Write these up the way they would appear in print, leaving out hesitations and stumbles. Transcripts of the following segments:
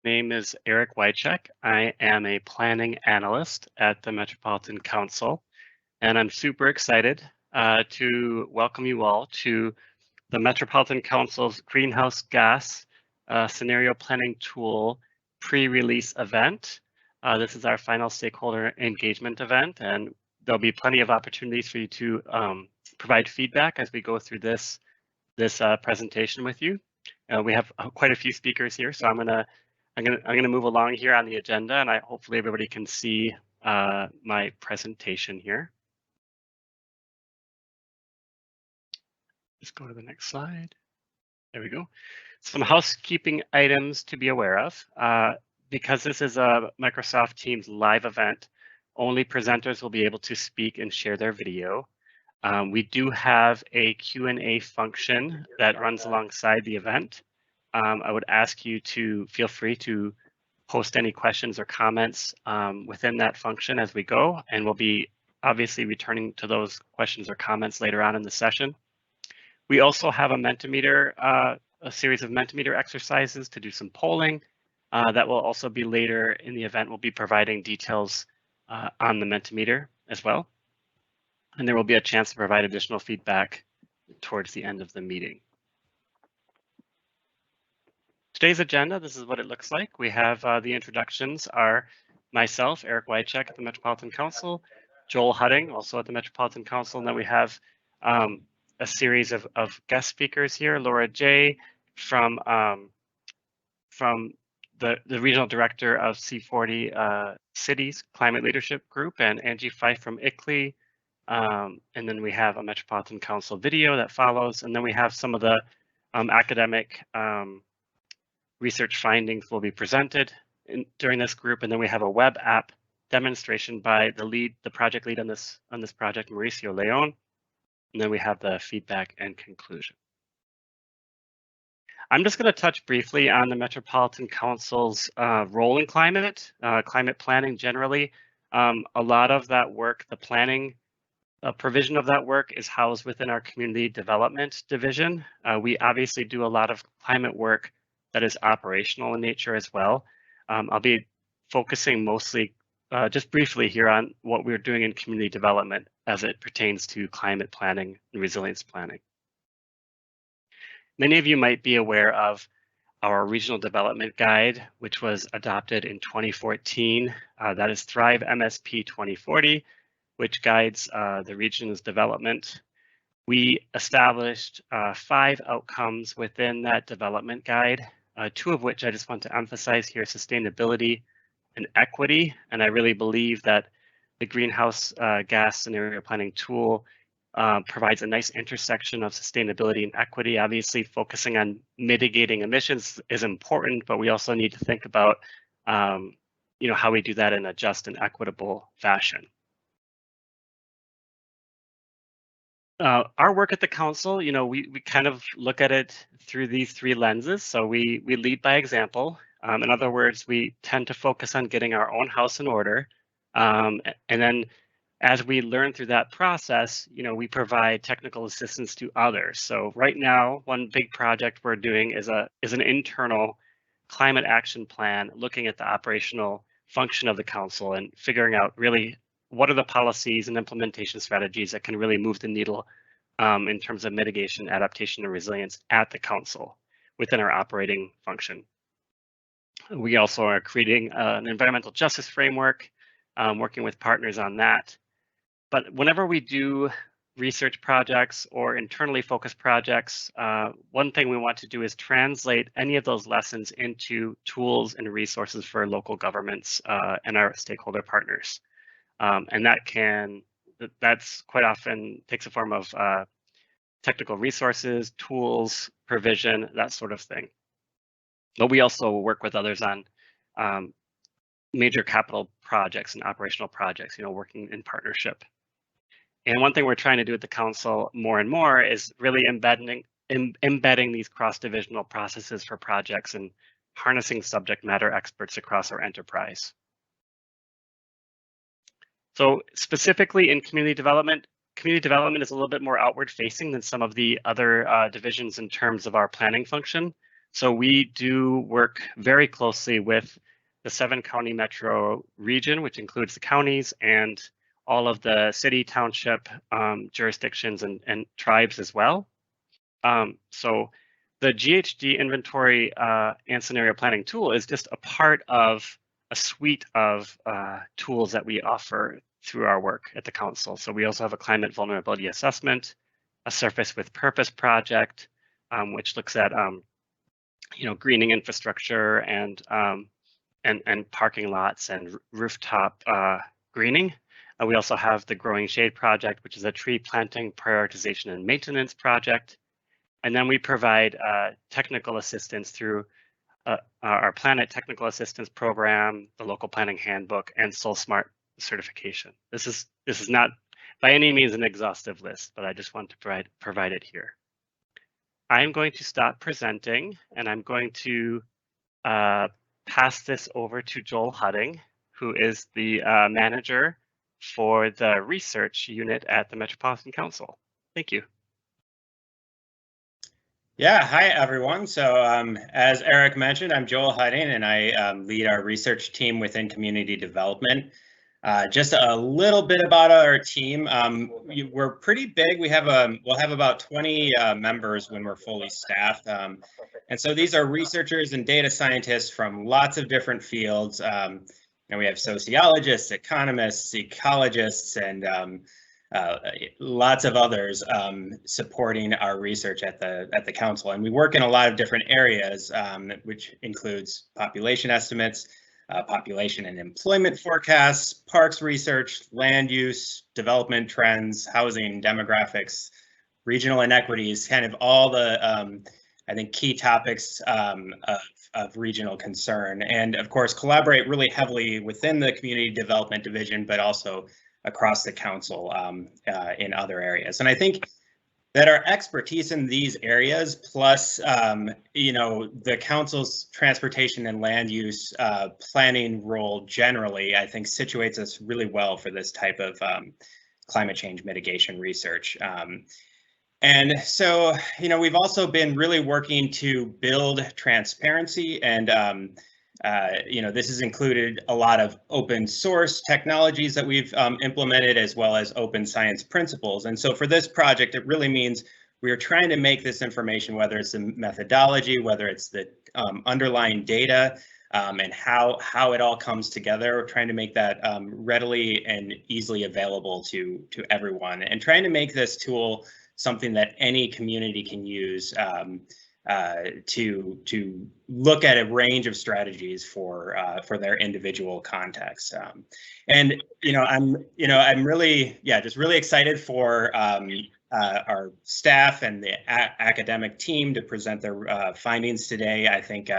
name is Eric Wycheck. I am a planning analyst at the Metropolitan Council, and I'm super excited to welcome you all to the Metropolitan Council's Greenhouse Gas Scenario Planning Tool pre-release event. This is our final stakeholder engagement event, and there'll be plenty of opportunities for you to provide feedback as we go through this presentation with you. We have quite a few speakers here, so I'm gonna move along here on the agenda, and hopefully everybody can see my presentation here. Let's go to the next slide. There we go. Some housekeeping items to be aware of. Because this is a Microsoft Teams live event, only presenters will be able to speak and share their video. We do have a Q&A function that runs alongside the event. I would ask you to feel free to post any questions or comments within that function as we go, and we'll be obviously returning to those questions or comments later on in the session. We also have a Mentimeter, a series of Mentimeter exercises to do some polling. That will also be later in the event. We'll be providing details on the Mentimeter as well. And there will be a chance to provide additional feedback towards the end of the meeting. Today's agenda, this is what it looks like. We have the introductions are myself, Eric Wycheck at the Metropolitan Council, Joel Hudding, also at the Metropolitan Council, and then we have a series of guest speakers here, Laura J. from the Regional Director of C40 Cities Climate Leadership Group, and Angie Fife from ICLEI. And then we have a Metropolitan Council video that follows, and then we have some of the academic research findings will be presented during this group, and then we have a web app demonstration by the project lead on this project, Mauricio Leon, and then we have the feedback and conclusion. I'm just going to touch briefly on the Metropolitan Council's role in climate planning generally. A lot of that work, the planning provision of that work is housed within our community development division. We obviously do a lot of climate work that is operational in nature as well. I'll be focusing mostly just briefly here on what we're doing in community development as it pertains to climate planning and resilience planning. Many of you might be aware of our regional development guide, which was adopted in 2014. That is Thrive MSP 2040, which guides the region's development. We established 5 outcomes within that development guide, 2 of which I just want to emphasize here: sustainability and equity. And I really believe that the greenhouse gas scenario planning tool provides a nice intersection of sustainability and equity. Obviously, focusing on mitigating emissions is important, but we also need to think about how we do that in a just and equitable fashion. Our work at the council, we kind of look at it through these 3 lenses. So we lead by example. In other words, we tend to focus on getting our own house in order. And then as we learn through that process, we provide technical assistance to others. So right now, one big project we're doing is an internal climate action plan, looking at the operational function of the council and figuring out really what are the policies and implementation strategies that can really move the needle in terms of mitigation, adaptation, and resilience at the council within our operating function. We also are creating an environmental justice framework, working with partners on that. But whenever we do research projects or internally focused projects, one thing we want to do is translate any of those lessons into tools and resources for local governments and our stakeholder partners. And that's quite often takes a form of technical resources, tools, provision, that sort of thing. But we also work with others on major capital projects and operational projects, working in partnership. And one thing we're trying to do at the council more and more is really embedding these cross-divisional processes for projects and harnessing subject matter experts across our enterprise. So specifically in community development is a little bit more outward facing than some of the other divisions in terms of our planning function. So we do work very closely with the 7-county metro region, which includes the counties and all of the city, township jurisdictions and tribes as well. So the GHG inventory and scenario planning tool is just a part of a suite of tools that we offer through our work at the council. So we also have a climate vulnerability assessment, a surface with purpose project, which looks at greening infrastructure and parking lots and rooftop greening. We also have the Growing Shade project, which is a tree planting prioritization and maintenance project. And then we provide technical assistance through our Planet Technical Assistance Program, the Local Planning Handbook, and Soul Smart certification. This is not by any means an exhaustive list, but I just want to provide it here. I'm going to stop presenting, and I'm going to pass this over to Joel Hudding, who is the manager for the research unit at the Metropolitan Council. Thank you. Yeah, hi everyone. So as Eric mentioned, I'm Joel Hudding, and I lead our research team within community development. Just a little bit about our team. We're pretty big. We'll have about 20 members when we're fully staffed. And so these are researchers and data scientists from lots of different fields. And we have sociologists, economists, ecologists, and lots of others supporting our research at the council. And we work in a lot of different areas, which includes population estimates, population and employment forecasts, parks research, land use, development trends, housing, demographics, regional inequities, kind of all the, I think, key topics of regional concern. And of course, collaborate really heavily within the community development division, but also across the council in other areas. And I think that our expertise in these areas, plus the council's transportation and land use planning role generally, I think situates us really well for this type of climate change mitigation research. And so, we've also been really working to build transparency, and this has included a lot of open source technologies that we've implemented, as well as open science principles. And so for this project, it really means we are trying to make this information, whether it's the methodology, whether it's the underlying data, and how it all comes together. We're trying to make that readily and easily available to everyone, and trying to make this tool something that any community can use to look at a range of strategies for their individual context. I'm really just really excited for our staff and the academic team to present their findings today. I think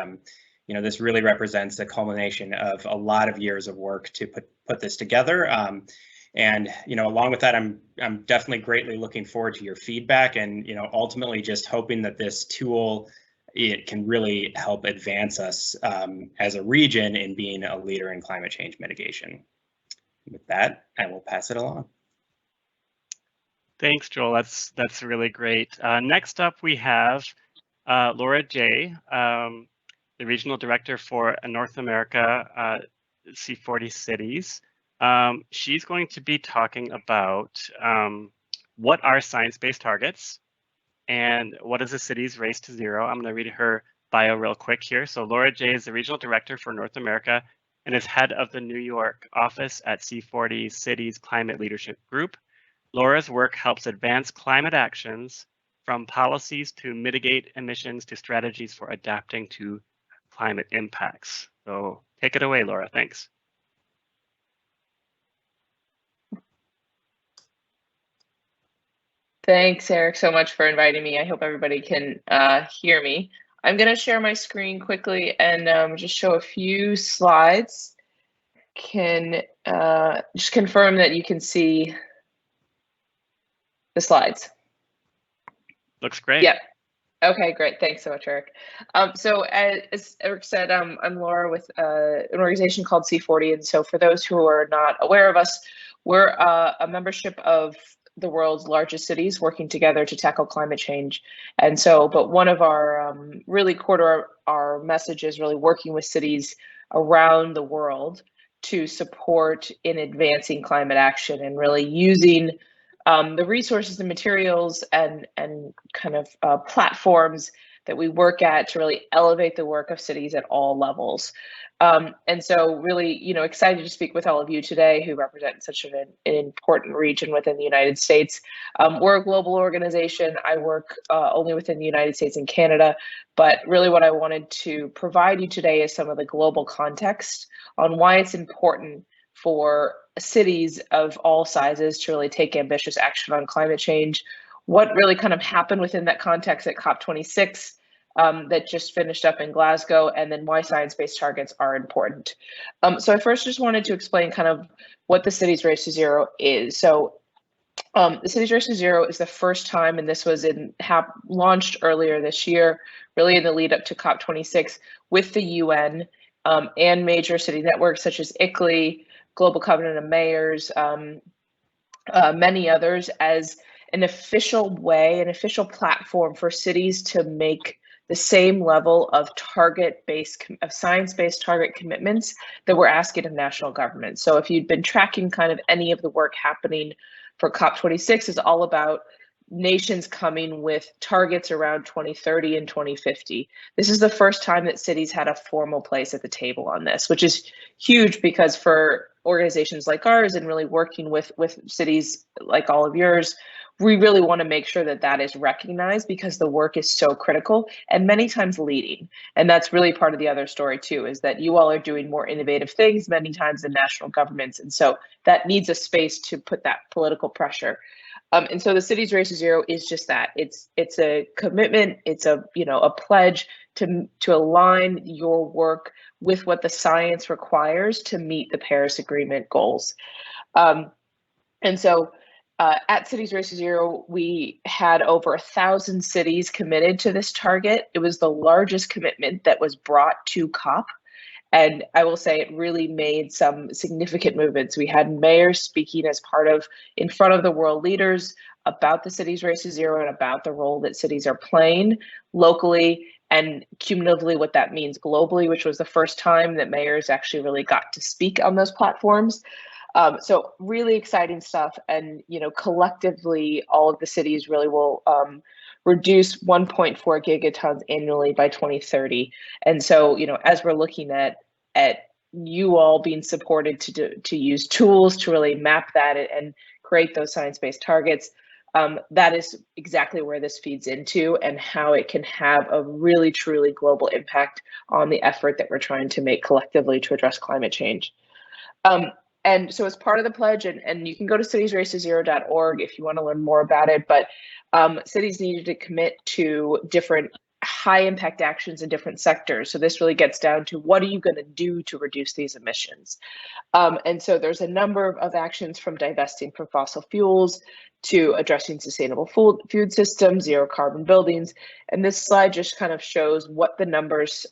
this really represents the culmination of a lot of years of work to put this together. And along with that, I'm definitely greatly looking forward to your feedback, and ultimately just hoping that this tool, it can really help advance us as a region in being a leader in climate change mitigation. With that, I will pass it along. Thanks, Joel. That's really great. Next up, we have Laura J., the regional director for North America C40 cities. She's going to be talking about what are science-based targets and what is a city's race to zero. I'm going to read her bio real quick here. So Laura J. is the regional director for North America and is head of the New York office at C40 Cities Climate Leadership Group. Laura's work helps advance climate actions from policies to mitigate emissions to strategies for adapting to climate impacts. So take it away, Laura. Thanks. Thanks, Eric, so much for inviting me. I hope everybody can hear me. I'm going to share my screen quickly and just show a few slides. Can just confirm that you can see the slides. Looks great. Yep. Okay, great. Thanks so much, Eric. So as Eric said, I'm Laura with an organization called C40. And so for those who are not aware of us, we're a membership of the world's largest cities working together to tackle climate change. And so, but one of our really core to our message is really working with cities around the world to support in advancing climate action and really using the resources and materials and kind of platforms that we work at to really elevate the work of cities at all levels. And so really, excited to speak with all of you today who represent such an important region within the United States. We're a global organization. I work only within the United States and Canada, but really what I wanted to provide you today is some of the global context on why it's important for cities of all sizes to really take ambitious action on climate change, what really kind of happened within that context at COP26 that just finished up in Glasgow, and then why science-based targets are important. So I first just wanted to explain kind of what the Cities Race to Zero is. So the Cities Race to Zero is the first time, and this was launched earlier this year, really in the lead up to COP26 with the UN and major city networks such as ICLEI, Global Covenant of Mayors, many others, as an official way, an official platform for cities to make the same level of science-based target commitments that we're asking of national governments. So if you'd been tracking kind of any of the work happening for COP26, is all about nations coming with targets around 2030 and 2050. This is the first time that cities had a formal place at the table on this, which is huge because for organizations like ours and really working with cities like all of yours, we really want to make sure that that is recognized because the work is so critical and many times leading. And that's really part of the other story too, is that you all are doing more innovative things many times than national governments. And so that needs a space to put that political pressure. And so the Cities Race to Zero is just that. It's a commitment. It's a pledge to align your work with what the science requires to meet the Paris Agreement goals. And so at Cities Race to Zero, we had over 1,000 cities committed to this target. It was the largest commitment that was brought to COP. And I will say it really made some significant movements. We had mayors speaking in front of the world leaders about the Cities Race to Zero and about the role that cities are playing locally and cumulatively what that means globally, which was the first time that mayors actually really got to speak on those platforms. So really exciting stuff. And, collectively, all of the cities really will reduce 1.4 gigatons annually by 2030. And so, as we're looking at you all being supported to use tools to really map that and create those science-based targets, that is exactly where this feeds into and how it can have a really, truly global impact on the effort that we're trying to make collectively to address climate change. And so as part of the pledge, and you can go to citiesracetozero.org if you want to learn more about it, but cities needed to commit to different high impact actions in different sectors. So this really gets down to what are you going to do to reduce these emissions? And so there's a number of actions from divesting from fossil fuels to addressing sustainable food systems, zero carbon buildings. And this slide just kind of shows what the numbers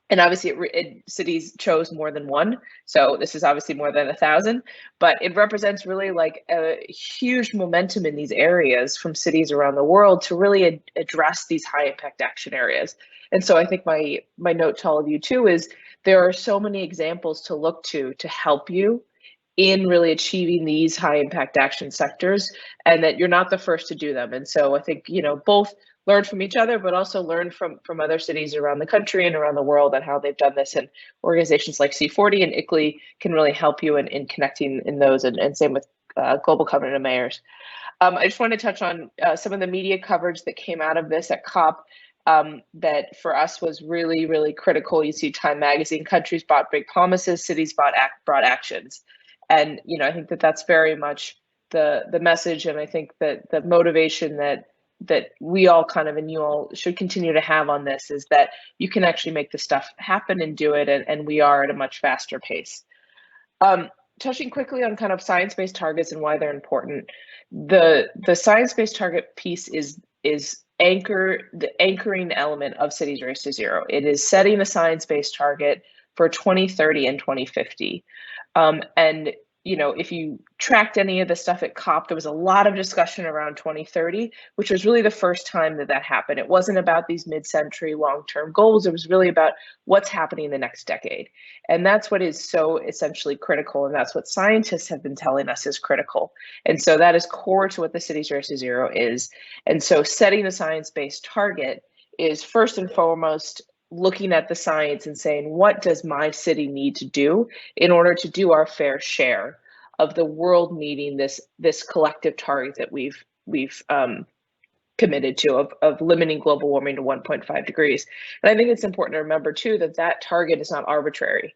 and obviously cities chose more than one. So this is obviously more than 1,000, but it represents really like a huge momentum in these areas from cities around the world to really address these high impact action areas. And so I think my note to all of you too is there are so many examples to look to help you in really achieving these high impact action sectors, and that you're not the first to do them. And so I think, both learn from each other, but also learn from other cities around the country and around the world and how they've done this. And organizations like C40 and ICLEI can really help you in connecting in those, and same with Global Covenant of Mayors. I just want to touch on some of the media coverage that came out of this at COP that for us was really, really critical. You see Time Magazine, countries bought big promises, cities brought actions. And, I think that's very much the message. And I think that the motivation that we all and you all should continue to have on this is that you can actually make the stuff happen and do it. And we are at a much faster pace. Touching quickly on kind of science-based targets and why they're important. The science-based target piece is the anchoring element of Cities Race to Zero. It is setting a science-based target for 2030 and 2050. And you know, if you tracked any of the stuff at COP, there was a lot of discussion around 2030, which was really the first time that that happened. It wasn't about these mid-century long-term goals. It was really about what's happening in the next decade. And that's what is so essentially critical. And that's what scientists have been telling us is critical. And so that is core to what the Cities Race to Zero is. And so setting a science-based target is first and foremost looking at the science and saying, what does my city need to do in order to do our fair share of the world meeting this collective target that we've committed to of limiting global warming to 1.5 degrees. And I think it's important to remember too that that target is not arbitrary.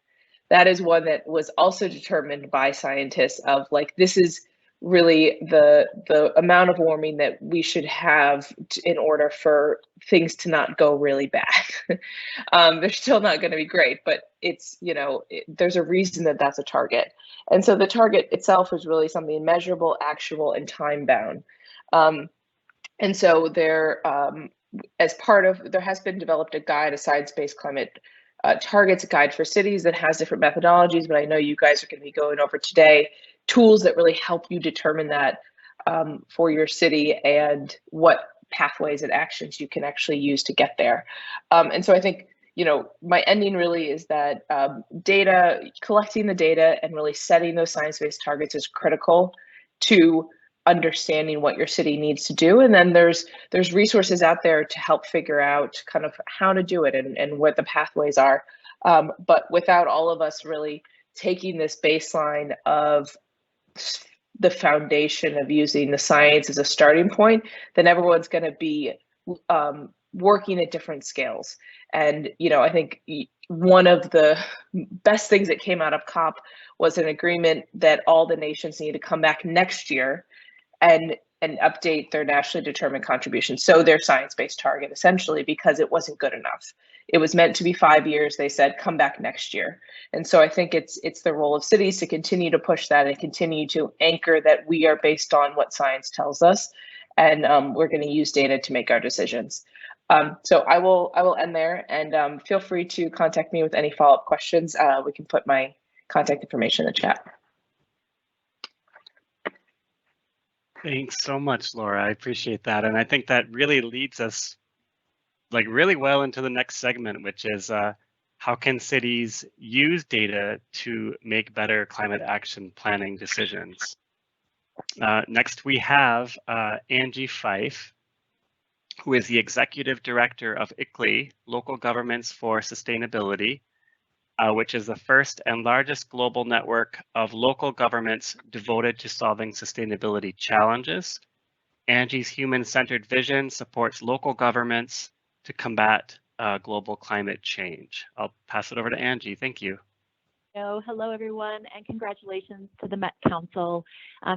That is one that was also determined by scientists of like, this is really the amount of warming that we should have in order for things to not go really bad. They're still not going to be great, but it's, you know, there's a reason that that's a target. And so the target itself is really something measurable, actionable, and time bound. And so there, as part of, there has been developed a guide, a science-based climate targets guide for cities that has different methodologies, but I know you guys are going to be going over today tools that really help you determine that for your city and what pathways and actions you can actually use to get there. And so I think, you know, my ending really is that data, collecting the data and really setting those science-based targets is critical to understanding what your city needs to do. And then there's resources out there to help figure out kind of how to do it and what the pathways are. But without all of us really taking this baseline of the foundation of using the science as a starting point, then everyone's going to be working at different scales. And, you know, I think one of the best things that came out of COP was an agreement that all the nations need to come back next year and update their nationally determined contributions. So their science-based target, essentially, because it wasn't good enough. It was meant to be 5 years. They said, come back next year. And so I think it's the role of cities to continue to push that and continue to anchor that we are based on what science tells us. And we're going to use data to make our decisions. So I will end there, and feel free to contact me with any follow-up questions. We can put my contact information in the chat. Thanks so much, Laura. I appreciate that. And I think that really leads us like really well into the next segment, which is how can cities use data to make better climate action planning decisions? Next, we have Angie Fife, who is the Executive Director of ICLEI, Local Governments for Sustainability, which is the first and largest global network of local governments devoted to solving sustainability challenges. Angie's human-centered vision supports local governments to combat global climate change. I'll pass it over to Angie. Thank you. Hello, everyone, and congratulations to the Met Council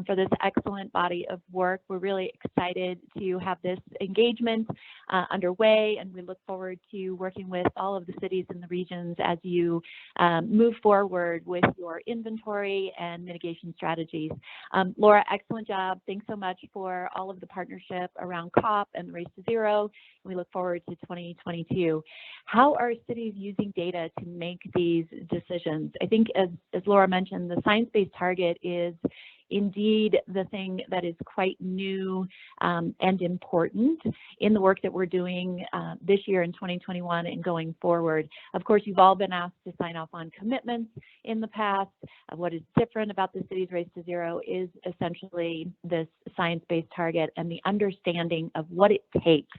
for this excellent body of work. We're really excited to have this engagement underway, and we look forward to working with all of the cities and the regions as you move forward with your inventory and mitigation strategies. Laura, excellent job. Thanks so much for all of the partnership around COP and the Race to Zero. We look forward to 2022. How are cities using data to make these decisions? I think as Laura mentioned, the science-based target is indeed the thing that is quite new and important in the work that we're doing this year in 2021 and going forward. Of course, you've all been asked to sign off on commitments in the past. What is different about the Cities Race to Zero is essentially this science-based target and the understanding of what it takes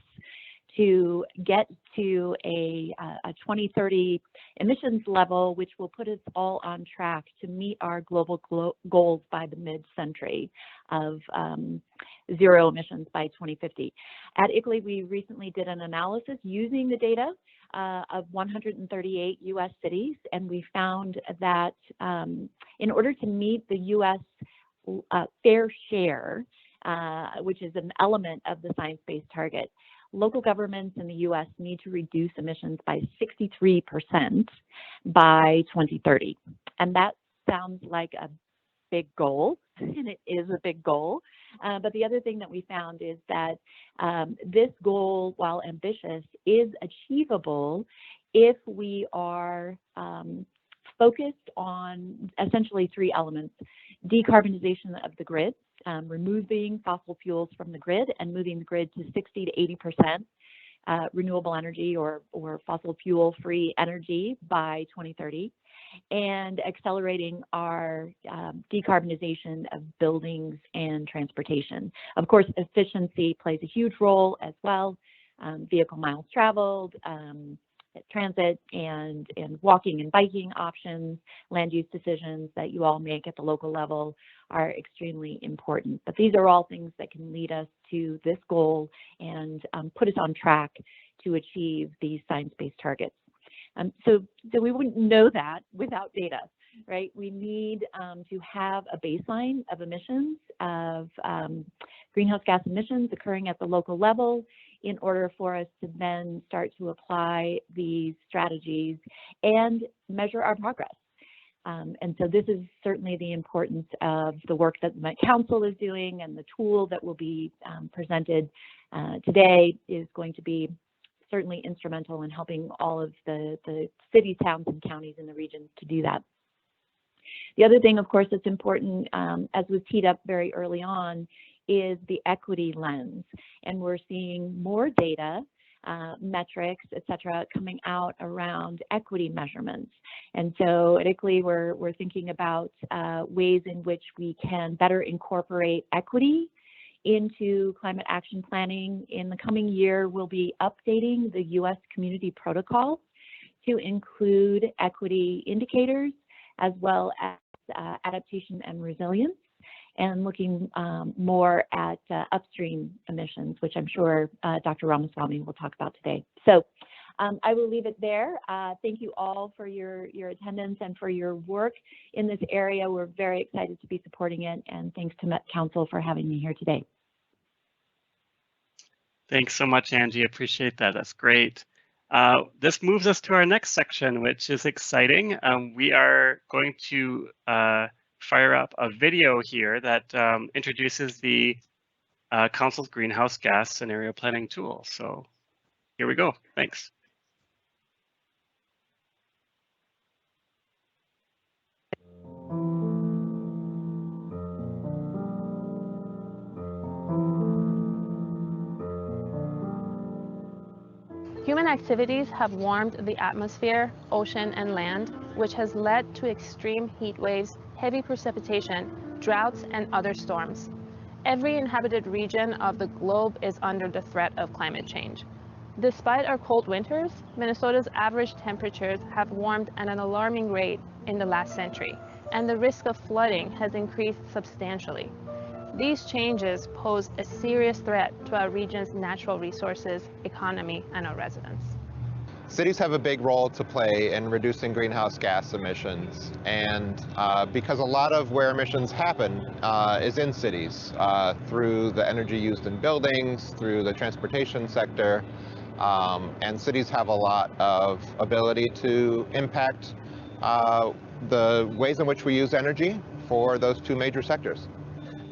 to get to a 2030 emissions level, which will put us all on track to meet our global goals by the mid-century of zero emissions by 2050. At ICLEI, we recently did an analysis using the data of 138 U.S. cities, and we found that in order to meet the U.S. fair share, which is an element of the science-based target, local governments in the U.S. need to reduce emissions by 63% by 2030. And that sounds like a big goal, and it is a big goal. But the other thing that we found is that this goal, while ambitious, is achievable if we are focused on essentially three elements: decarbonization of the grid, removing fossil fuels from the grid and moving the grid to 60 to 80% renewable energy or fossil fuel free energy by 2030, and accelerating our decarbonization of buildings and transportation. Of course, efficiency plays a huge role as well. Vehicle miles traveled, transit and walking and biking options, land use decisions that you all make at the local level are extremely important. But these are all things that can lead us to this goal and put us on track to achieve these science-based targets. So we wouldn't know that without data, right? We need to have a baseline of emissions, of greenhouse gas emissions occurring at the local level in order for us to then start to apply these strategies and measure our progress. And so this is certainly the importance of the work that the Met Council is doing, and the tool that will be presented today is going to be certainly instrumental in helping all of the cities, towns, and counties in the region to do that. The other thing, of course, that's important, as was teed up very early on, is the equity lens. And we're seeing more data, metrics, et cetera, coming out around equity measurements. And so at ICLEI, we're thinking about ways in which we can better incorporate equity into climate action planning. In the coming year, we'll be updating the U.S. Community Protocol to include equity indicators as well as adaptation and resilience, and looking more at upstream emissions, which I'm sure Dr. Ramaswamy will talk about today. So I will leave it there. Thank you all for your attendance and for your work in this area. We're very excited to be supporting it, and thanks to Met Council for having me here today. Thanks so much, Angie. Appreciate that. That's great. This moves us to our next section, which is exciting. We are going to fire up a video here that introduces the Council's greenhouse gas scenario planning tool. So here we go. Thanks. Human activities have warmed the atmosphere, ocean, and land, which has led to extreme heat waves, heavy precipitation, droughts, and other storms. Every inhabited region of the globe is under the threat of climate change. Despite our cold winters, Minnesota's average temperatures have warmed at an alarming rate in the last century, and the risk of flooding has increased substantially. These changes pose a serious threat to our region's natural resources, economy, and our residents. Cities have a big role to play in reducing greenhouse gas emissions, and because a lot of where emissions happen is in cities, through the energy used in buildings, through the transportation sector, and cities have a lot of ability to impact the ways in which we use energy for those two major sectors.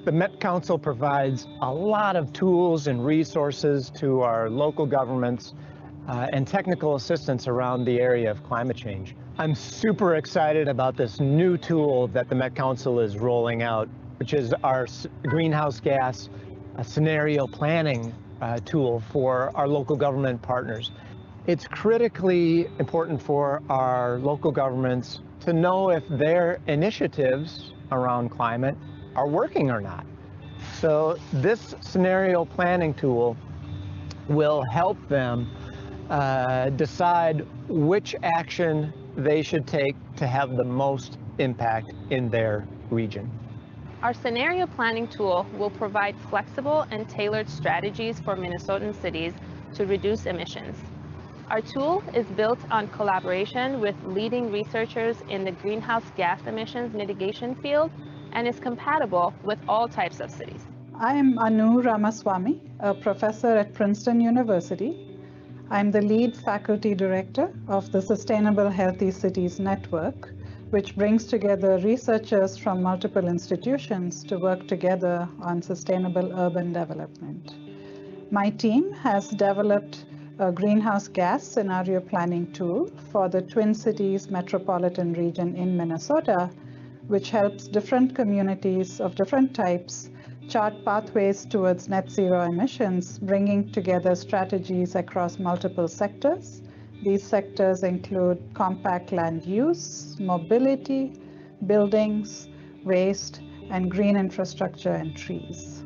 The Met Council provides a lot of tools and resources to our local governments and technical assistance around the area of climate change. I'm super excited about this new tool that the Met Council is rolling out, which is our greenhouse gas scenario planning tool for our local government partners. It's critically important for our local governments to know if their initiatives around climate are working or not. So this scenario planning tool will help them decide which action they should take to have the most impact in their region. Our scenario planning tool will provide flexible and tailored strategies for Minnesotan cities to reduce emissions. Our tool is built on collaboration with leading researchers in the greenhouse gas emissions mitigation field and is compatible with all types of cities. I am Anu Ramaswamy, a professor at Princeton University. I'm the lead faculty director of the Sustainable Healthy Cities Network, which brings together researchers from multiple institutions to work together on sustainable urban development. My team has developed a greenhouse gas scenario planning tool for the Twin Cities Metropolitan region in Minnesota, which helps different communities of different types chart pathways towards net zero emissions, bringing together strategies across multiple sectors. These sectors include compact land use, mobility, buildings, waste, and green infrastructure and trees.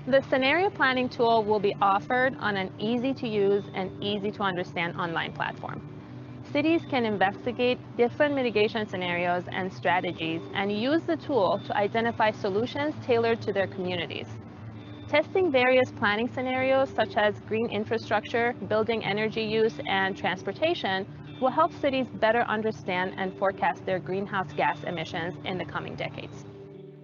The scenario planning tool will be offered on an easy-to-use and easy-to-understand online platform. Cities can investigate different mitigation scenarios and strategies and use the tool to identify solutions tailored to their communities. Testing various planning scenarios such as green infrastructure, building energy use, and transportation will help cities better understand and forecast their greenhouse gas emissions in the coming decades.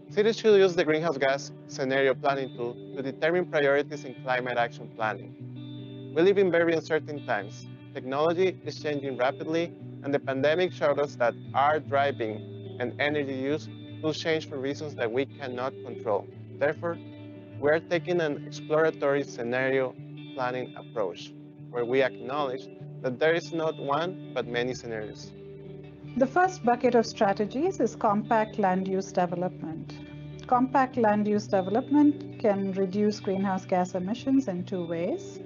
Cities should use the greenhouse gas scenario planning tool to determine priorities in climate action planning. We live in very uncertain times. Technology is changing rapidly, and the pandemic showed us that our driving and energy use will change for reasons that we cannot control. Therefore, we are taking an exploratory scenario planning approach, where we acknowledge that there is not one, but many scenarios. The first bucket of strategies is compact land use development. Compact land use development can reduce greenhouse gas emissions in two ways.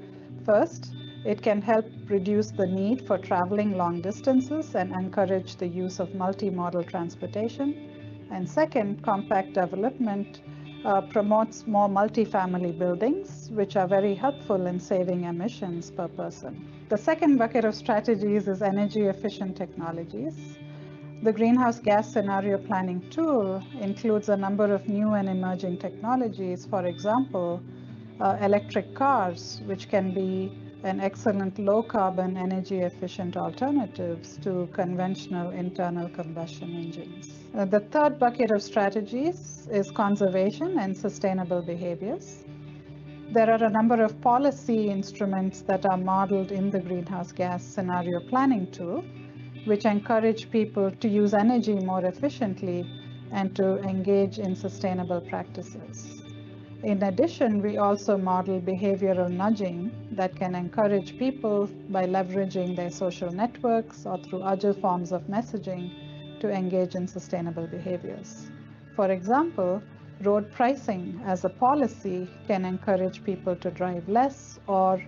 First, it can help reduce the need for traveling long distances and encourage the use of multimodal transportation. And second, compact development promotes more multifamily buildings, which are very helpful in saving emissions per person. The second bucket of strategies is energy efficient technologies. The greenhouse gas scenario planning tool includes a number of new and emerging technologies. For example, electric cars, which can be an excellent low-carbon, energy-efficient alternatives to conventional internal combustion engines. The third bucket of strategies is conservation and sustainable behaviors. There are a number of policy instruments that are modeled in the greenhouse gas scenario planning tool, which encourage people to use energy more efficiently and to engage in sustainable practices. In addition, we also model behavioral nudging that can encourage people by leveraging their social networks or through other forms of messaging to engage in sustainable behaviors. For example, road pricing as a policy can encourage people to drive less or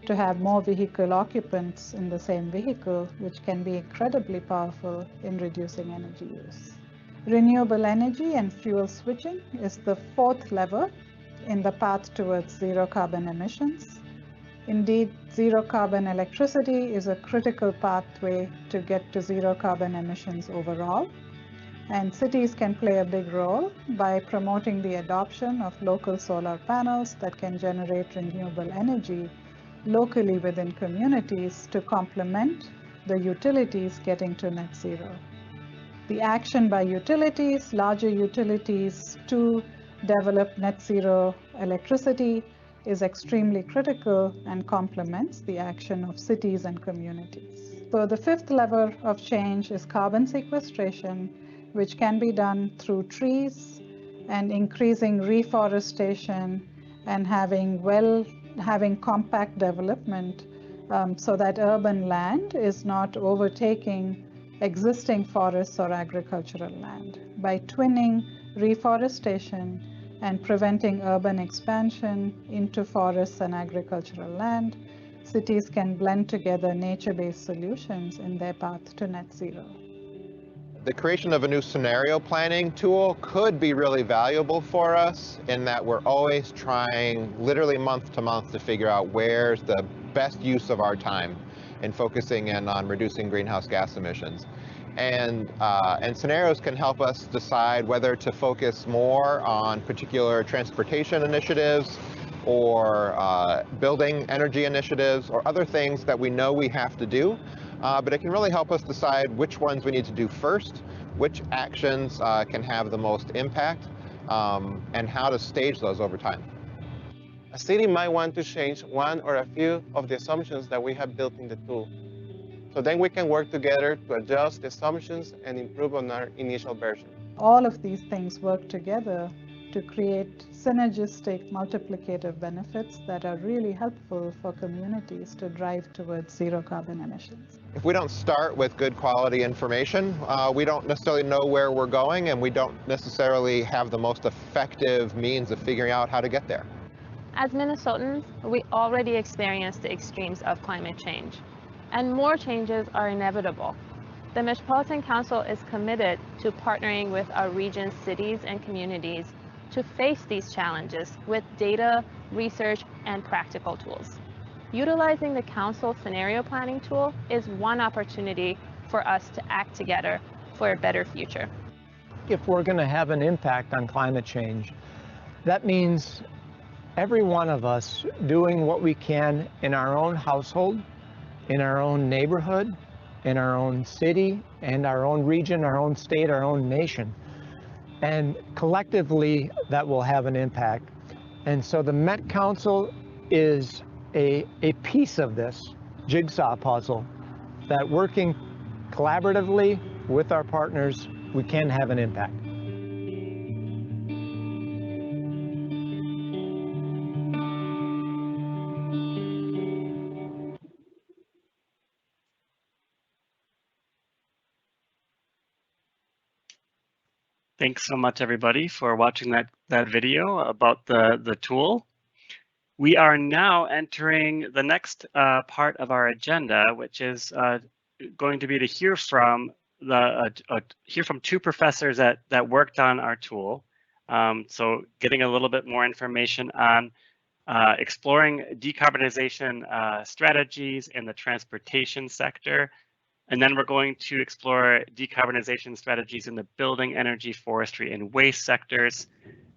to have more vehicle occupants in the same vehicle, which can be incredibly powerful in reducing energy use. Renewable energy and fuel switching is the fourth lever in the path towards zero carbon emissions. Indeed, zero carbon electricity is a critical pathway to get to zero carbon emissions overall. And cities can play a big role by promoting the adoption of local solar panels that can generate renewable energy locally within communities to complement the utilities getting to net zero. The action by utilities, larger utilities, to develop net zero electricity is extremely critical and complements the action of cities and communities. So the fifth lever of change is carbon sequestration, which can be done through trees and increasing reforestation and having compact development so that urban land is not overtaking existing forests or agricultural land. By twinning reforestation and preventing urban expansion into forests and agricultural land, cities can blend together nature-based solutions in their path to net zero. The creation of a new scenario planning tool could be really valuable for us in that we're always trying literally month to month to figure out where's the best use of our time in focusing in on reducing greenhouse gas emissions. And scenarios can help us decide whether to focus more on particular transportation initiatives or building energy initiatives or other things that we know we have to do. But it can really help us decide which ones we need to do first, which actions can have the most impact, and how to stage those over time. A city might want to change one or a few of the assumptions that we have built in the tool. So then we can work together to adjust the assumptions and improve on our initial version. All of these things work together to create synergistic multiplicative benefits that are really helpful for communities to drive towards zero carbon emissions. If we don't start with good quality information, we don't necessarily know where we're going, and we don't necessarily have the most effective means of figuring out how to get there. As Minnesotans, we already experience the extremes of climate change, and more changes are inevitable. The Metropolitan Council is committed to partnering with our region's cities and communities to face these challenges with data, research, and practical tools. Utilizing the Council Scenario Planning tool is one opportunity for us to act together for a better future. If we're going to have an impact on climate change, that means every one of us doing what we can in our own household, in our own neighborhood, in our own city, and our own region, our own state, our own nation. And collectively, that will have an impact. And so the Met Council is a piece of this jigsaw puzzle, that working collaboratively with our partners, we can have an impact. Thanks so much, everybody, for watching that video about the tool. We are now entering the next part of our agenda, which is going to be to hear from two professors that worked on our tool. So getting a little bit more information on exploring decarbonization strategies in the transportation sector. And then we're going to explore decarbonization strategies in the building, energy, forestry, and waste sectors.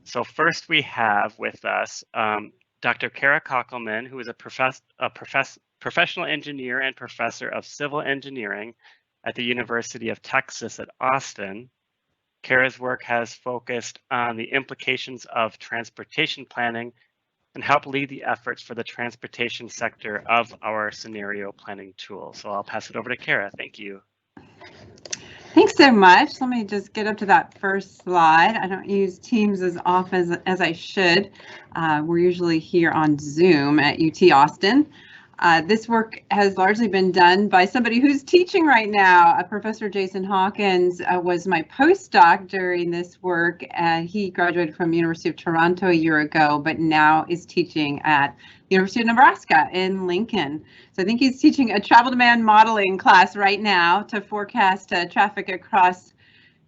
So first we have with us Dr. Kara Kockelman, who is a professional engineer and professor of civil engineering at the University of Texas at Austin. Kara's work has focused on the implications of transportation planning and help lead the efforts for the transportation sector of our scenario planning tool. So I'll pass it over to Kara. Thank you. Thanks so much. Let me just get up to that first slide. I don't use Teams as often as I should. We're usually here on Zoom at UT Austin. This work has largely been done by somebody who's teaching right now. Professor Jason Hawkins was my postdoc during this work. He graduated from University of Toronto a year ago, but now is teaching at University of Nebraska in Lincoln. So I think he's teaching a travel demand modeling class right now to forecast traffic across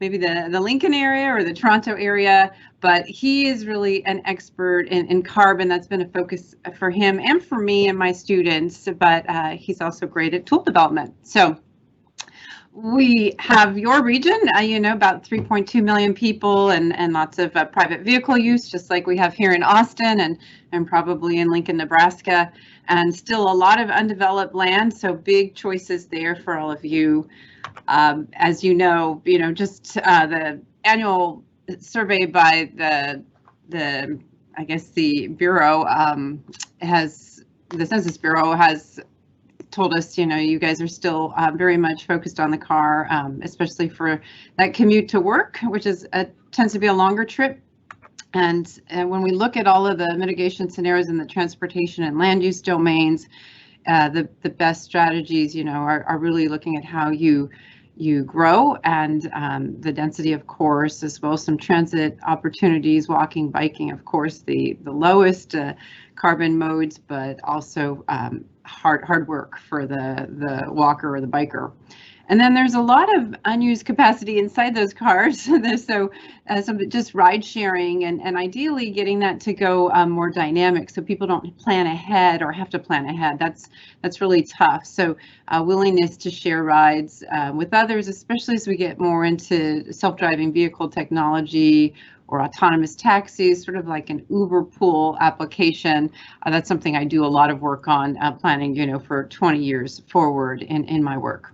maybe the Lincoln area or the Toronto area, but he is really an expert in carbon. That's been a focus for him and for me and my students, but he's also great at tool development. So we have your region, about 3.2 million people and lots of private vehicle use, just like we have here in Austin and probably in Lincoln, Nebraska, and still a lot of undeveloped land. So big choices there for all of you. As you know, just the annual survey by the Bureau the Census Bureau has told us, you guys are still very much focused on the car, especially for that commute to work, which is tends to be a longer trip. And when we look at all of the mitigation scenarios in the transportation and land use domains, the best strategies, are really looking at how you grow and the density, of course, as well as some transit opportunities, walking, biking, of course, the lowest carbon modes, but also hard work for the walker or the biker. And then there's a lot of unused capacity inside those cars. So some just ride sharing and ideally getting that to go more dynamic so people don't plan ahead or have to plan ahead. That's really tough. So willingness to share rides with others, especially as we get more into self-driving vehicle technology or autonomous taxis, sort of like an Uber pool application. That's something I do a lot of work on planning, for 20 years forward in my work.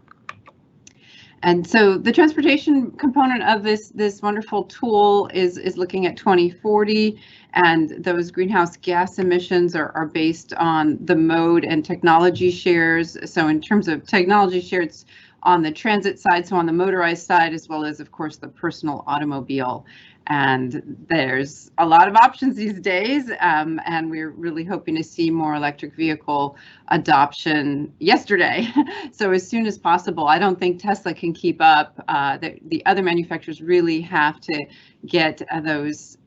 And so the transportation component of this wonderful tool is looking at 2040, and those greenhouse gas emissions are based on the mode and technology shares. So in terms of technology share, it's on the transit side, so on the motorized side, as well as, of course, the personal automobile. And there's a lot of options these days, and we're really hoping to see more electric vehicle adoption yesterday. So as soon as possible. I don't think Tesla can keep up. The other manufacturers really have to get those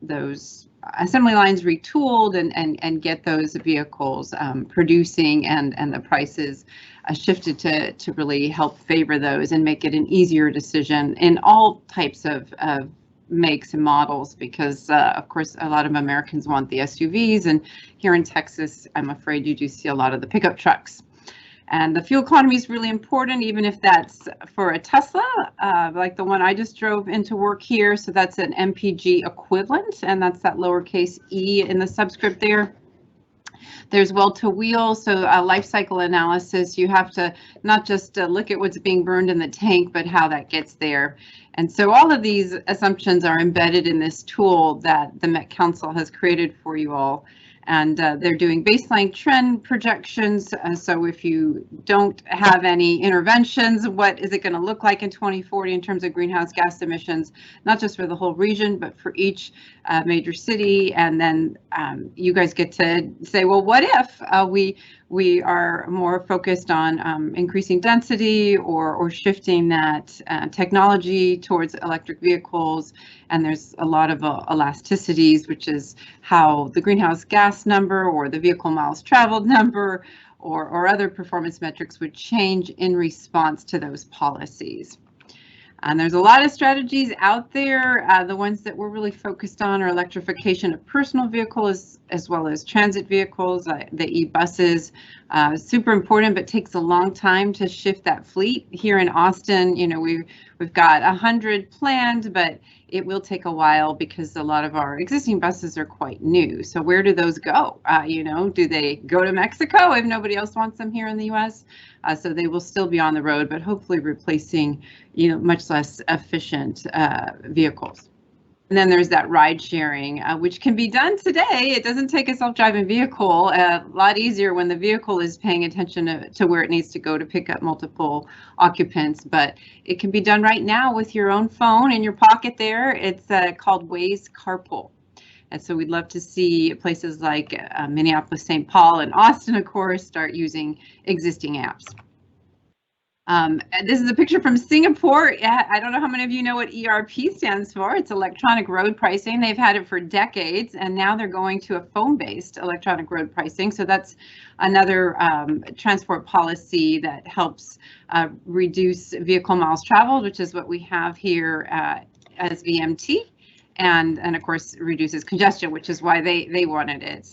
assembly lines retooled and get those vehicles producing and the prices shifted to really help favor those and make it an easier decision in all types of makes and models, because of course a lot of Americans want the SUVs, and here in Texas I'm afraid you do see a lot of the pickup trucks. And the fuel economy is really important, even if that's for a Tesla, like the one I just drove into work here. So that's an MPG equivalent, and that's that lowercase e in the subscript there. There's well-to-wheel, so life cycle analysis. You have to not just look at what's being burned in the tank, but how that gets there. And so all of these assumptions are embedded in this tool that the Met Council has created for you all. And they're doing baseline trend projections. So if you don't have any interventions, what is it going to look like in 2040 in terms of greenhouse gas emissions, not just for the whole region, but for each major city? And then you guys get to say, well, what if we are more focused on increasing density or shifting that technology towards electric vehicles? And there's a lot of elasticities, which is how the greenhouse gas number or the vehicle miles traveled number or other performance metrics would change in response to those policies. And there's a lot of strategies out there. The ones that we're really focused on are electrification of personal vehicles as well as transit vehicles, the e-buses. Super important, but takes a long time to shift that fleet. Here in Austin, you know, we've got 100 planned, but it will take a while because a lot of our existing buses are quite new. So where do those go? You know, do they go to Mexico if nobody else wants them here in the US? So they will still be on the road, but hopefully replacing, you know, much less efficient vehicles. And then there's that ride sharing, which can be done today. It doesn't take a self-driving vehicle. A lot easier when the vehicle is paying attention to where it needs to go to pick up multiple occupants. But it can be done right now with your own phone in your pocket there. It's called Waze Carpool. And so we'd love to see places like Minneapolis, St. Paul, and Austin, of course, start using existing apps. This is a picture from Singapore. Yeah, I don't know how many of you know what ERP stands for. It's electronic road pricing. They've had it for decades, and now they're going to a phone-based electronic road pricing. So that's another transport policy that helps reduce vehicle miles traveled, which is what we have here as VMT. And of course reduces congestion, which is why they wanted it.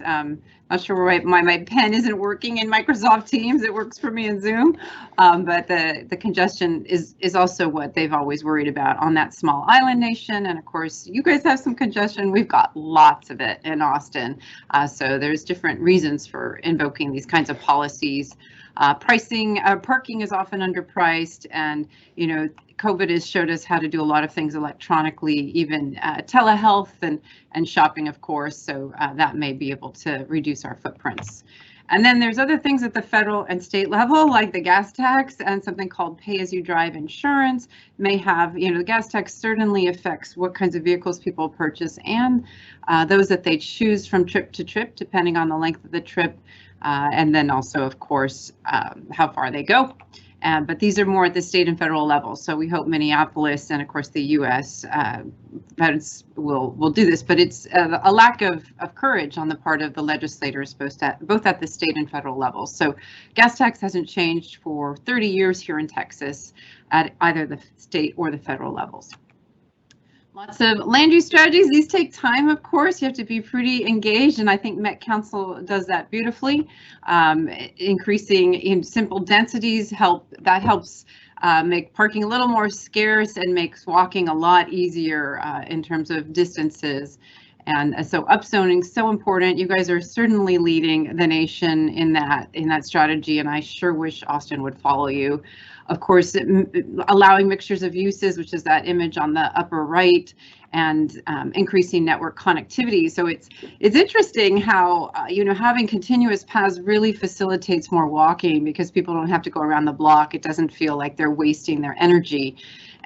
Not sure why my pen isn't working in Microsoft Teams. It works for me in Zoom, but the congestion is also what they've always worried about on that small island nation. And of course, you guys have some congestion. We've got lots of it in Austin. So there's different reasons for invoking these kinds of policies. Parking is often underpriced, and you know, COVID has showed us how to do a lot of things electronically, even telehealth and shopping, of course. So that may be able to reduce our footprints. And then there's other things at the federal and state level, like the gas tax and something called pay-as-you-drive insurance. May have, you know, the gas tax certainly affects what kinds of vehicles people purchase and those that they choose from trip to trip, depending on the length of the trip. And then also, of course, how far they go. But these are more at the state and federal level. So we hope Minneapolis and, of course, the U.S. will do this. But it's a lack of courage on the part of the legislators, both at the state and federal levels. So gas tax hasn't changed for 30 years here in Texas at either the state or the federal levels. Lots of land use strategies. These take time, of course. You have to be pretty engaged, and I think Met Council does that beautifully. Increasing in simple densities helps make parking a little more scarce and makes walking a lot easier in terms of distances. And so upzoning is so important. You guys are certainly leading the nation in that strategy, and I sure wish Austin would follow you. Of course, allowing mixtures of uses, which is that image on the upper right, and increasing network connectivity. So it's interesting how having continuous paths really facilitates more walking because people don't have to go around the block. It doesn't feel like they're wasting their energy.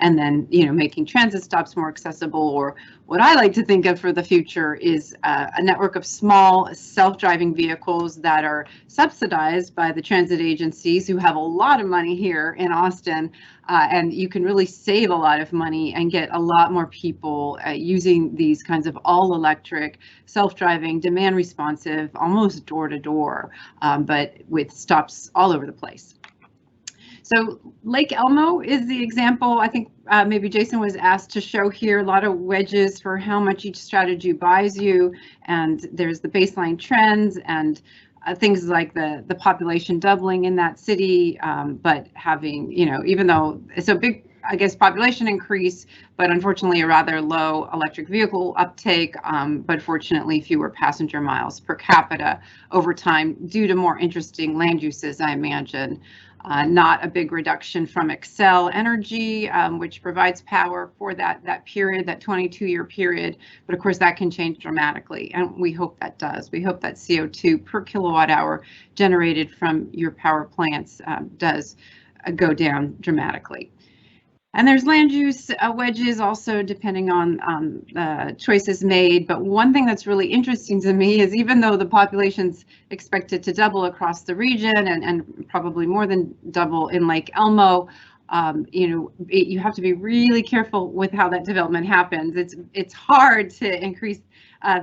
And then making transit stops more accessible, or what I like to think of for the future is a network of small self-driving vehicles that are subsidized by the transit agencies who have a lot of money here in Austin, and you can really save a lot of money and get a lot more people using these kinds of all-electric, self-driving, demand responsive, almost door-to-door, but with stops all over the place. So Lake Elmo is the example. I think maybe Jason was asked to show here a lot of wedges for how much each strategy buys you. And there's the baseline trends and things like the population doubling in that city, but having, even though it's a big, I guess, population increase, but unfortunately a rather low electric vehicle uptake, but fortunately fewer passenger miles per capita over time due to more interesting land uses, I imagine. Not a big reduction from Xcel Energy, which provides power for that period, that 22-year period. But of course, that can change dramatically, and we hope that does. We hope that CO2 per kilowatt hour generated from your power plants does go down dramatically. And there's land use wedges also depending on choices made. But one thing that's really interesting to me is even though the population's expected to double across the region and probably more than double in Lake Elmo, you have to be really careful with how that development happens. It's hard to increase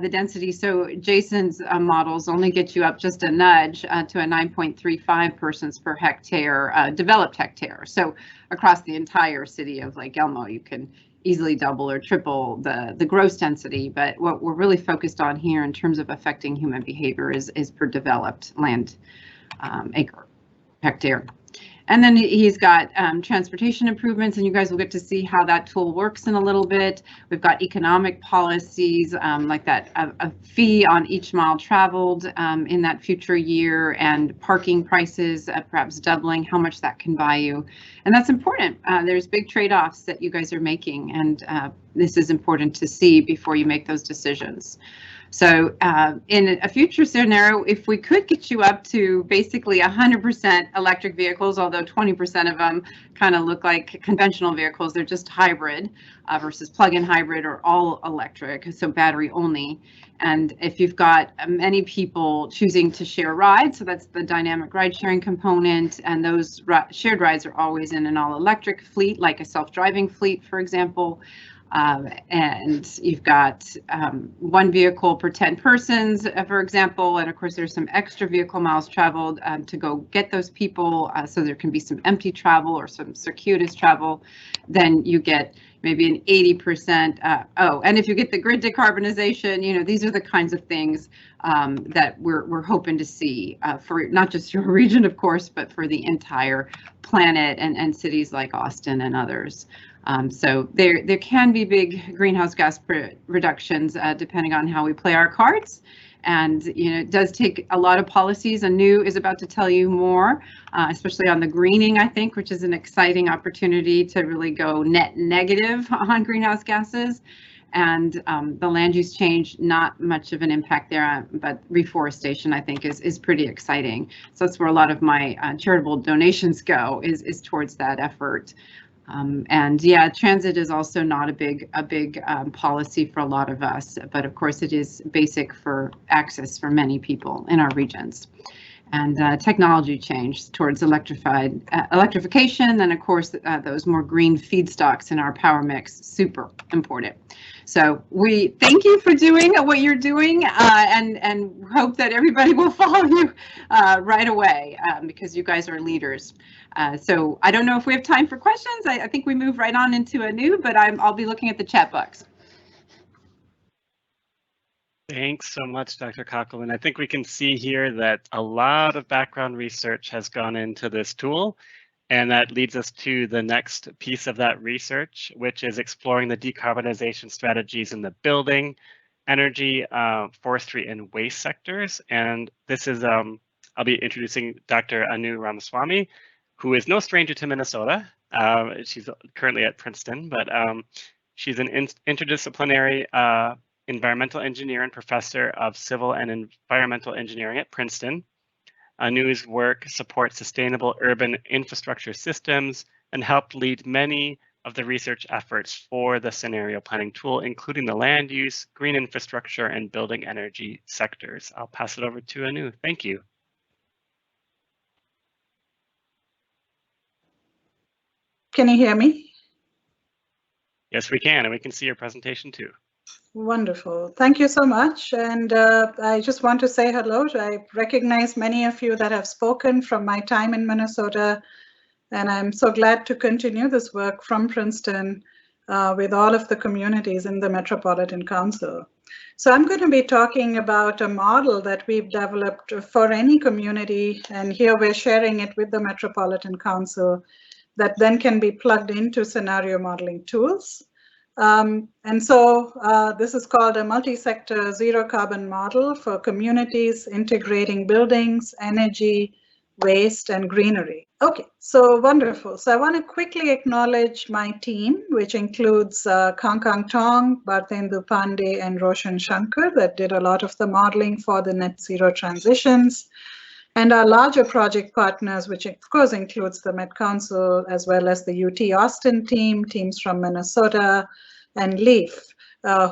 the density. So Jason's models only get you up just a nudge to a 9.35 persons per hectare, developed hectare. So across the entire city of Lake Elmo, you can easily double or triple the gross density. But what we're really focused on here in terms of affecting human behavior is per developed land hectare. And then he's got transportation improvements, and you guys will get to see how that tool works in a little bit. We've got economic policies like that, a fee on each mile traveled in that future year, and parking prices perhaps doubling, how much that can buy you. And that's important. There's big trade-offs that you guys are making, and this is important to see before you make those decisions. So in a future scenario, if we could get you up to basically 100% electric vehicles, although 20% of them kind of look like conventional vehicles, they're just hybrid versus plug-in hybrid or all electric, so battery only. And if you've got many people choosing to share rides, so that's the dynamic ride sharing component, and those shared rides are always in an all electric fleet, like a self-driving fleet, for example. And you've got one vehicle per 10 persons, for example, and of course there's some extra vehicle miles traveled to go get those people, so there can be some empty travel or some circuitous travel. Then you get maybe an 80%. And if you get the grid decarbonization, these are the kinds of things that we're hoping to see for not just your region, of course, but for the entire planet and cities like Austin and others. So there can be big greenhouse gas reductions depending on how we play our cards. And it does take a lot of policies. Anu is about to tell you more, especially on the greening, I think, which is an exciting opportunity to really go net negative on greenhouse gases. And the land use change, not much of an impact there, but reforestation, I think, is pretty exciting. So that's where a lot of my charitable donations go, is towards that effort. And yeah, transit is also not a big policy for a lot of us, but of course it is basic for access for many people in our regions. And technology change towards electrification, and of course those more green feedstocks in our power mix, super important. So we thank you for doing what you're doing, and hope that everybody will follow you right away, because you guys are leaders. So I don't know if we have time for questions. I think we move right on into Anu, but I'll be looking at the chat box. Thanks so much, Dr. Coughlin. I think we can see here that a lot of background research has gone into this tool, and that leads us to the next piece of that research, which is exploring the decarbonization strategies in the building, energy, forestry, and waste sectors. And this is, I'll be introducing Dr. Anu Ramaswamy, who is no stranger to Minnesota. She's currently at Princeton, but she's an interdisciplinary environmental engineer and professor of civil and environmental engineering at Princeton. Anu's work supports sustainable urban infrastructure systems and helped lead many of the research efforts for the scenario planning tool, including the land use, green infrastructure, and building energy sectors. I'll pass it over to Anu. Thank you. Can you hear me? Yes, we can, and we can see your presentation too. Wonderful. Thank you so much. And I just want to say hello. I recognize many of you that have spoken from my time in Minnesota, and I'm so glad to continue this work from Princeton with all of the communities in the Metropolitan Council. So I'm going to be talking about a model that we've developed for any community, and here we're sharing it with the Metropolitan Council that then can be plugged into scenario modeling tools. And so this is called a multi-sector zero carbon model for communities integrating buildings, energy, waste, and greenery. Okay, so wonderful. So I want to quickly acknowledge my team, which includes Kangkang Tong, Bhartendu Pandey, and Roshan Shankar that did a lot of the modeling for the net zero transitions. And our larger project partners, which of course includes the Met Council, as well as the UT Austin team, teams from Minnesota, and LEAF,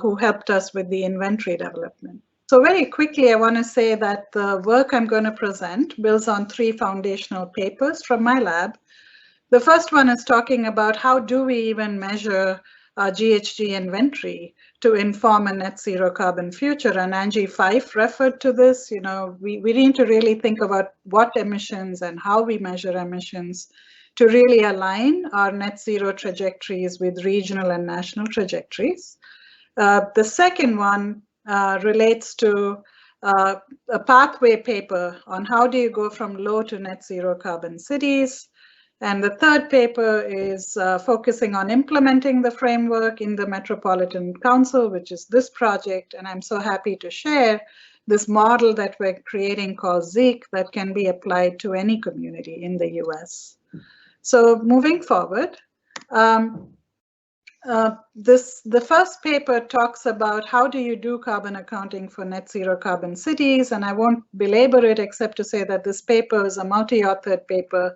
who helped us with the inventory development. So very quickly, I want to say that the work I'm going to present builds on 3 foundational papers from my lab. The first one is talking about how do we even measure GHG inventory to inform a net zero carbon future. And Angie Fife referred to this. You know, we need to really think about what emissions and how we measure emissions to really align our net zero trajectories with regional and national trajectories. The second one relates to a pathway paper on how do you go from low to net zero carbon cities. And the third paper is focusing on implementing the framework in the Metropolitan Council, which is this project. And I'm so happy to share this model that we're creating called ZEEK that can be applied to any community in the US. So moving forward, the first paper talks about how do you do carbon accounting for net zero carbon cities. And I won't belabor it except to say that this paper is a multi-authored paper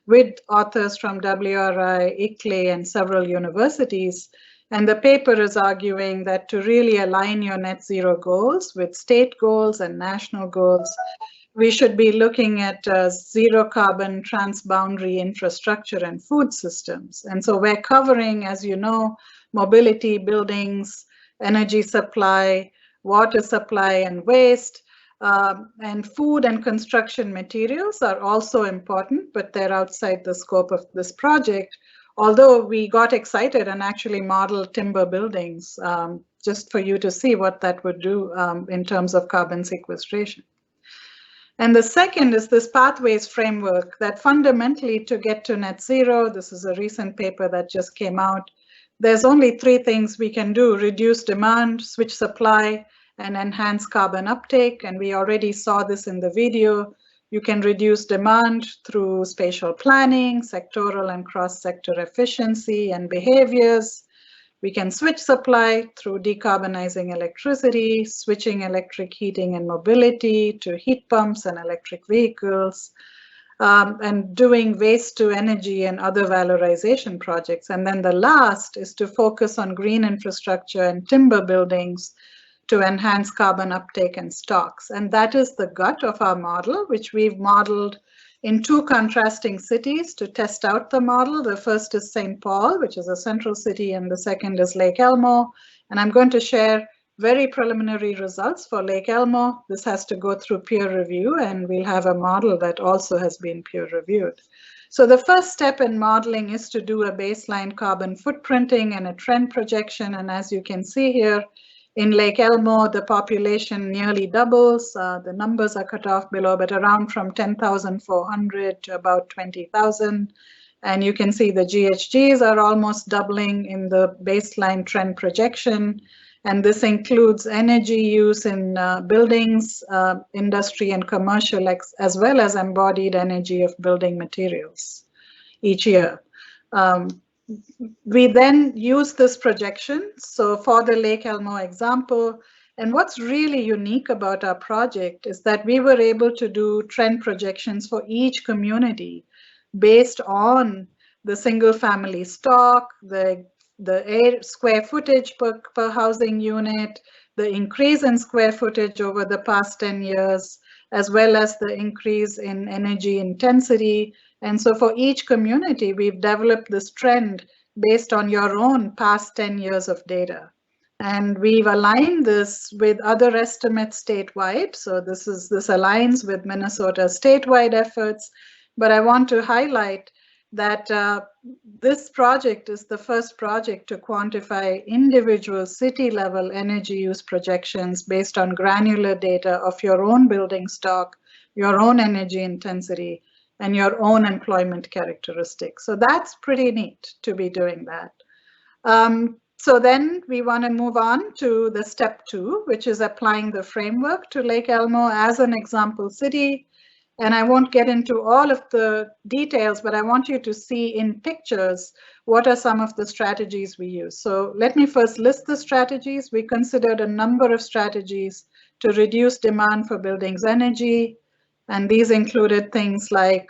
with authors from WRI, ICLEI, and several universities. And the paper is arguing that to really align your net zero goals with state goals and national goals, we should be looking at zero carbon transboundary infrastructure and food systems. And so we're covering, as you know, mobility, buildings, energy supply, water supply, and waste. And food and construction materials are also important, but they're outside the scope of this project. Although we got excited and actually modeled timber buildings, just for you to see what that would do in terms of carbon sequestration. And the second is this pathways framework that fundamentally to get to net zero, this is a recent paper that just came out, there's only 3 things we can do: reduce demand, switch supply, and enhance carbon uptake. And we already saw this in the video. You can reduce demand through spatial planning, sectoral and cross-sector efficiency and behaviors. We can switch supply through decarbonizing electricity, switching electric heating and mobility to heat pumps and electric vehicles, and doing waste to energy and other valorization projects. And then the last is to focus on green infrastructure and timber buildings to enhance carbon uptake and stocks. And that is the gut of our model, which we've modeled in 2 contrasting cities to test out the model. The first is St. Paul, which is a central city, and the second is Lake Elmo. And I'm going to share very preliminary results for Lake Elmo. This has to go through peer review, and we'll have a model that also has been peer reviewed. So the first step in modeling is to do a baseline carbon footprinting and a trend projection. And as you can see here, in Lake Elmo, the population nearly doubles. The numbers are cut off below, but around from 10,400 to about 20,000. And you can see the GHGs are almost doubling in the baseline trend projection. And this includes energy use in buildings, industry, and commercial, as well as embodied energy of building materials. each year. We then use this projection. So for the Lake Elmo example, and what's really unique about our project is that we were able to do trend projections for each community based on the single family stock, the square footage per housing unit, the increase in square footage over the past 10 years, as well as the increase in energy intensity. And so for each community, we've developed this trend based on your own past 10 years of data. And we've aligned this with other estimates statewide. So this aligns with Minnesota's statewide efforts. But I want to highlight that this project is the first project to quantify individual city-level energy use projections based on granular data of your own building stock, your own energy intensity, and your own employment characteristics. So that's pretty neat to be doing that. So then we want to move on to the step 2, which is applying the framework to Lake Elmo as an example city. And I won't get into all of the details, but I want you to see in pictures what are some of the strategies we use. So let me first list the strategies. We considered a number of strategies to reduce demand for buildings' energy. And these included things like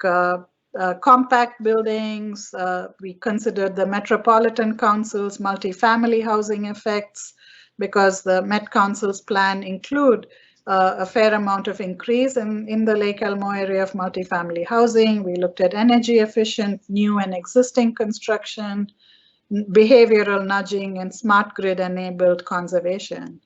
compact buildings. We considered the Metropolitan Council's multifamily housing effects, because the Met Council's plan include a fair amount of increase in the Lake Elmo area of multifamily housing. We looked at energy efficient, new and existing construction, behavioral nudging, and smart grid enabled conservation.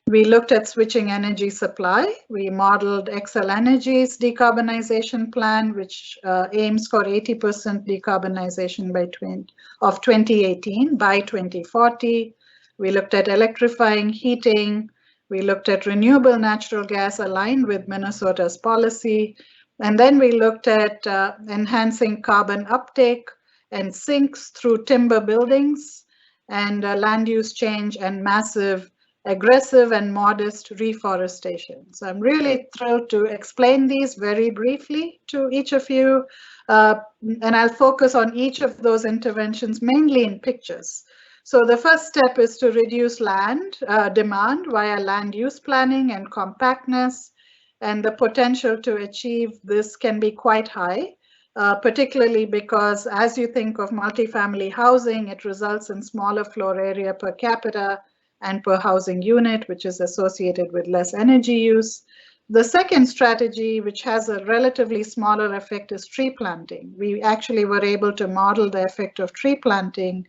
We looked at switching energy supply. We modeled Xcel Energy's decarbonization plan, which aims for 80% decarbonization of 2018 by 2040. We looked at electrifying heating. We looked at renewable natural gas aligned with Minnesota's policy. And then we looked at enhancing carbon uptake and sinks through timber buildings and land use change and massive, aggressive and modest reforestation. So I'm really thrilled to explain these very briefly to each of you. And I'll focus on each of those interventions mainly in pictures. So the first step is to reduce land demand via land use planning and compactness. And the potential to achieve this can be quite high, particularly because as you think of multifamily housing, it results in smaller floor area per capita and per housing unit, which is associated with less energy use. The second strategy, which has a relatively smaller effect, is tree planting. We actually were able to model the effect of tree planting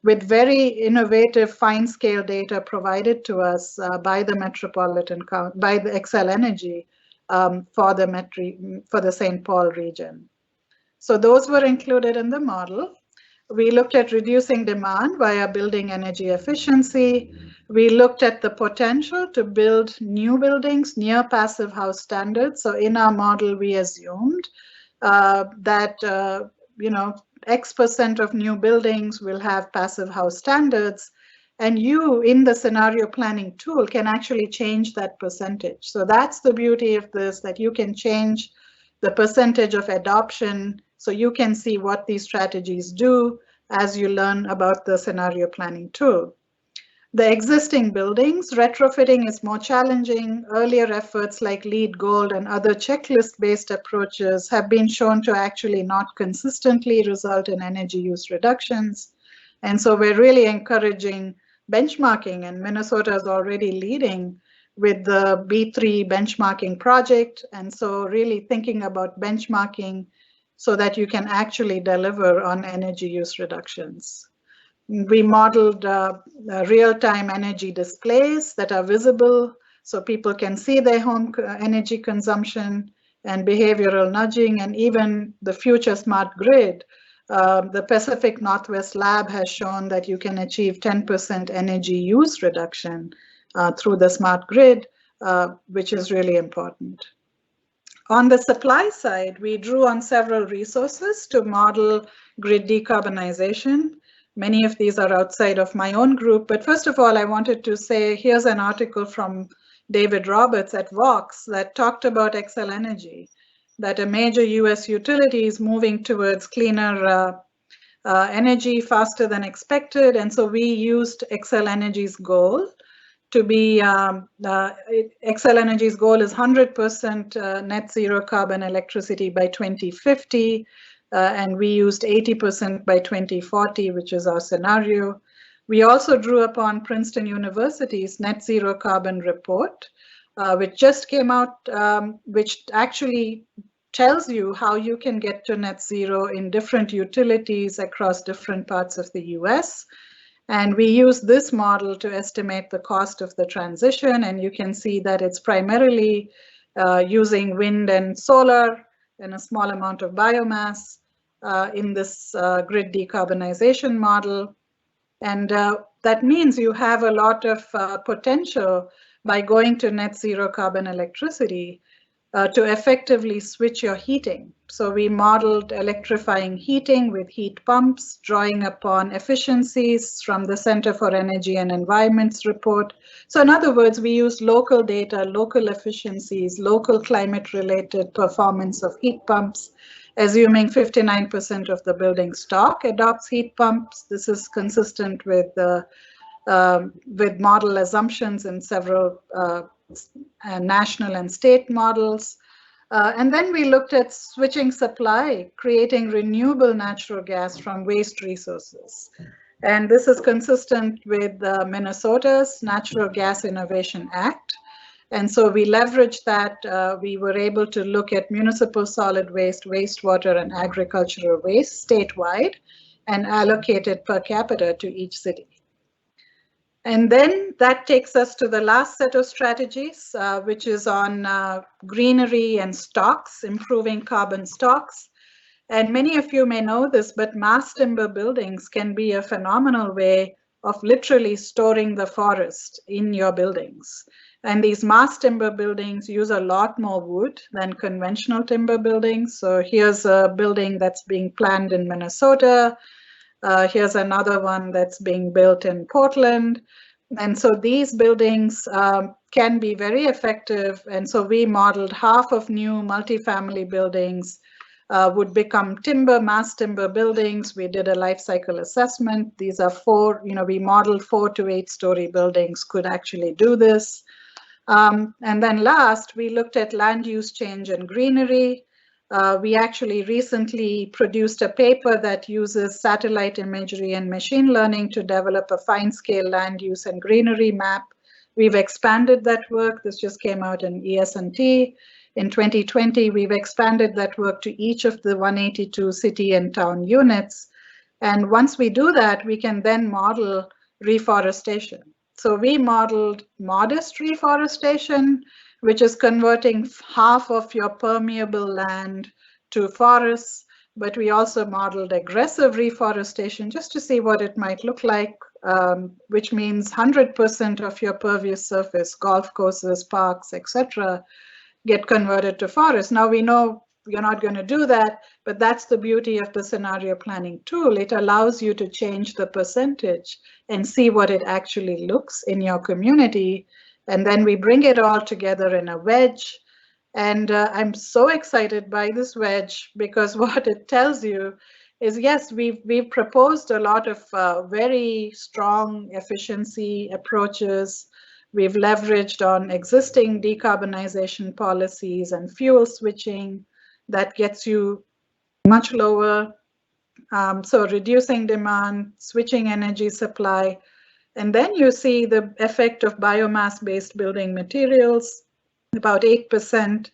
with very innovative fine-scale data provided to us by the by the Xcel Energy for the St. Paul region. So those were included in the model. We looked at reducing demand via building energy efficiency. We looked at the potential to build new buildings near passive house standards. So in our model, we assumed that X% of new buildings will have passive house standards, and you in the scenario planning tool can actually change that percentage. So that's the beauty of this, that you can change the percentage of adoption, so you can see what these strategies do as you learn about the scenario planning tool. The existing buildings, retrofitting is more challenging. Earlier efforts like LEED Gold and other checklist-based approaches have been shown to actually not consistently result in energy use reductions. And so we're really encouraging benchmarking, and Minnesota is already leading with the B3 benchmarking project. And so really thinking about benchmarking so that you can actually deliver on energy use reductions. We modeled real-time energy displays that are visible so people can see their home energy consumption, and behavioral nudging, and even the future smart grid. The Pacific Northwest Lab has shown that you can achieve 10% energy use reduction through the smart grid, which is really important. On the supply side, we drew on several resources to model grid decarbonization. Many of these are outside of my own group, but first of all, I wanted to say, here's an article from David Roberts at Vox that talked about Xcel Energy. that a major US utility is moving towards cleaner energy faster than expected. And so we used Xcel Energy's goal to be, Xcel Energy's goal is 100% net zero carbon electricity by 2050. And we used 80% by 2040, which is our scenario. We also drew upon Princeton University's net zero carbon report, which just came out, which actually tells you how you can get to net zero in different utilities across different parts of the US. And we use this model to estimate the cost of the transition. And you can see that it's primarily using wind and solar and a small amount of biomass in this grid decarbonization model. And that means you have a lot of potential by going to net zero carbon electricity to effectively switch your heating. So we modeled electrifying heating with heat pumps, drawing upon efficiencies from the Center for Energy and Environment's report. So in other words, we use local data, local efficiencies, local climate-related performance of heat pumps, assuming 59% of the building stock adopts heat pumps. This is consistent with model assumptions in several national and state models. And then we looked at switching supply, creating renewable natural gas from waste resources. And this is consistent with Minnesota's Natural Gas Innovation Act. And so we leveraged that. We were able to look at municipal solid waste, wastewater, and agricultural waste statewide and allocate it per capita to each city. And then that takes us to the last set of strategies, which is on greenery and stocks, improving carbon stocks. And many of you may know this, but mass timber buildings can be a phenomenal way of literally storing the forest in your buildings. And these mass timber buildings use a lot more wood than conventional timber buildings. So here's a building that's being planned in Minnesota. Here's another one that's being built in Portland. And so these buildings can be very effective. And so we modeled half of new multifamily buildings would become mass timber buildings. We did a life cycle assessment. These are we modeled 4 to 8 story buildings could actually do this. And then last, we looked at land use change and greenery. We actually recently produced a paper that uses satellite imagery and machine learning to develop a fine-scale land use and greenery map. We've expanded that work. This just came out in ES&T. In 2020, we've expanded that work to each of the 182 city and town units. And once we do that, we can then model reforestation. So we modeled modest reforestation, which is converting half of your permeable land to forests. But we also modeled aggressive reforestation just to see what it might look like, which means 100% of your pervious surface, golf courses, parks, etc., get converted to forests. Now we know you're not going to do that, but that's the beauty of the scenario planning tool. It allows you to change the percentage and see what it actually looks in your community. And then we bring it all together in a wedge. And I'm so excited by this wedge because what it tells you is, yes, we've proposed a lot of very strong efficiency approaches. We've leveraged on existing decarbonization policies and fuel switching that gets you much lower. So reducing demand, switching energy supply. And then you see the effect of biomass-based building materials, about 8%.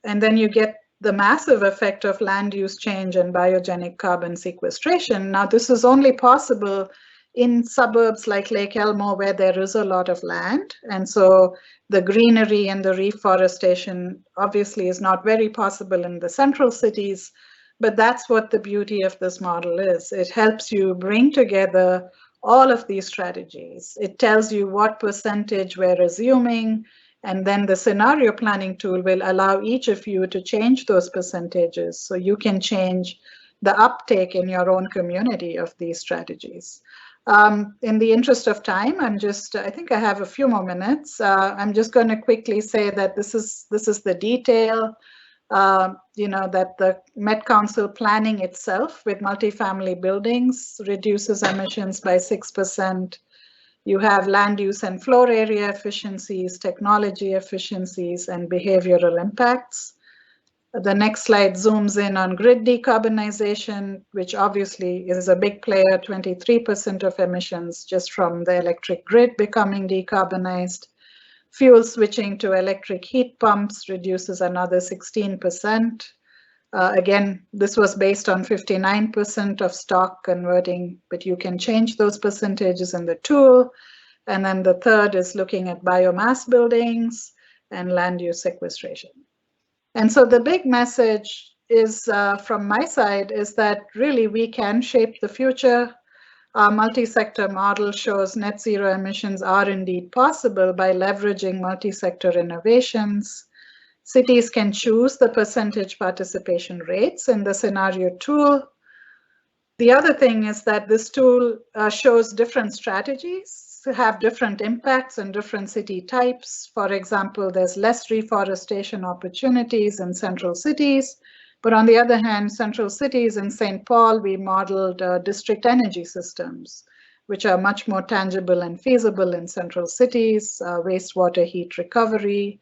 And then you get the massive effect of land use change and biogenic carbon sequestration. Now, this is only possible in suburbs like Lake Elmo, where there is a lot of land. And so the greenery and the reforestation obviously is not very possible in the central cities, but that's what the beauty of this model is. It helps you bring together all of these strategies. It tells you what percentage we're assuming, and then the scenario planning tool will allow each of you to change those percentages so you can change the uptake in your own community of these strategies. In the interest of time, I think I have a few more minutes. I'm just going to quickly say that this is the detail. that the Met Council planning itself with multifamily buildings reduces emissions by 6%. You have land use and floor area efficiencies, technology efficiencies, and behavioral impacts. The next slide zooms in on grid decarbonization, which obviously is a big player, 23% of emissions just from the electric grid becoming decarbonized. Fuel switching to electric heat pumps reduces another 16%. Again, this was based on 59% of stock converting, but you can change those percentages in the tool. And then the third is looking at biomass buildings and land use sequestration. And so the big message is from my side is that really we can shape the future. Our multi-sector model shows net zero emissions are indeed possible by leveraging multi-sector innovations. Cities can choose the percentage participation rates in the scenario tool. The other thing is that this tool shows different strategies to have different impacts in different city types. For example, there's less reforestation opportunities in central cities. But on the other hand, central cities in St. Paul, we modeled district energy systems, which are much more tangible and feasible in central cities, wastewater heat recovery.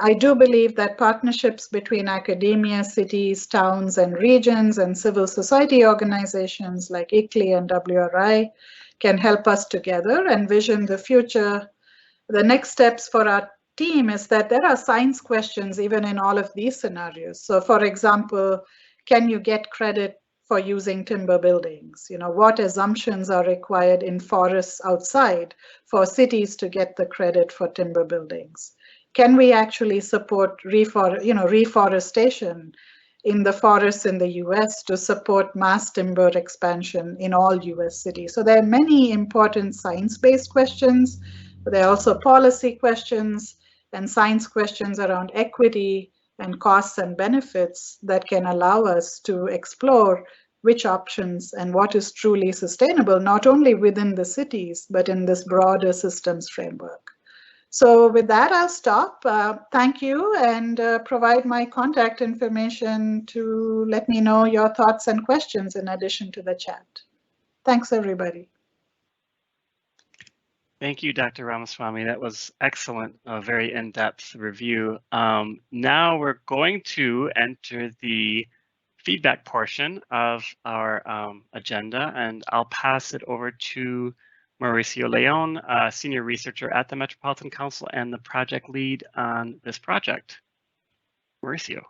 I do believe that partnerships between academia, cities, towns, and regions, and civil society organizations like ICLEI and WRI can help us together envision the future. The next steps for our team is that there are science questions even in all of these scenarios. So for example, can you get credit for using timber buildings? What assumptions are required in forests outside for cities to get the credit for timber buildings? Can we actually support reforestation in the forests in the US to support mass timber expansion in all US cities? So there are many important science-based questions, but there are also policy questions and science questions around equity and costs and benefits that can allow us to explore which options and what is truly sustainable, not only within the cities, but in this broader systems framework. So with that, I'll stop. Thank you, and provide my contact information to let me know your thoughts and questions in addition to the chat. Thanks, everybody. Thank you, Dr. Ramaswamy. That was excellent, a very in-depth review. Now we're going to enter the feedback portion of our agenda, and I'll pass it over to Mauricio Leon, Senior Researcher at the Metropolitan Council and the project lead on this project. Mauricio.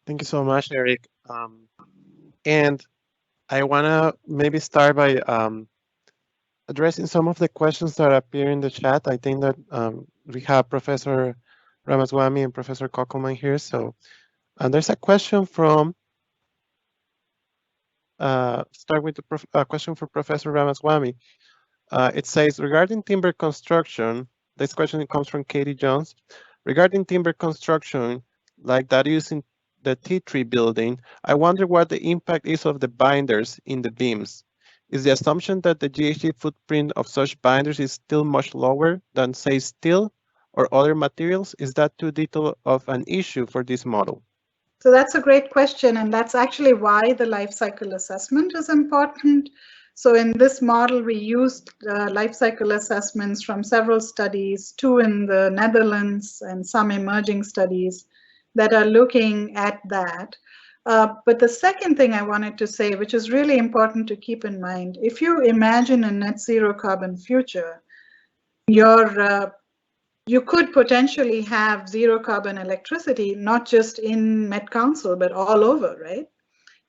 Thank you so much, Eric. And I want to maybe start by addressing some of the questions that appear in the chat. I think that we have Professor Ramaswamy and Professor Kokelman here. So there's a question from start with a question for Professor Ramaswamy. It says, regarding timber construction, this question comes from Katie Jones. Regarding timber construction, like that using the T3 building, I wonder what the impact is of the binders in the beams. Is the assumption that the GHG footprint of such binders is still much lower than, say, steel or other materials? Is that too detailed of an issue for this model? So that's a great question, and that's actually why the life cycle assessment is important. So in this model, we used life cycle assessments from several studies, 2 in the Netherlands and some emerging studies that are looking at that. But the second thing I wanted to say, which is really important to keep in mind, if you imagine a net zero carbon future, you could potentially have zero carbon electricity, not just in Met Council, but all over, right?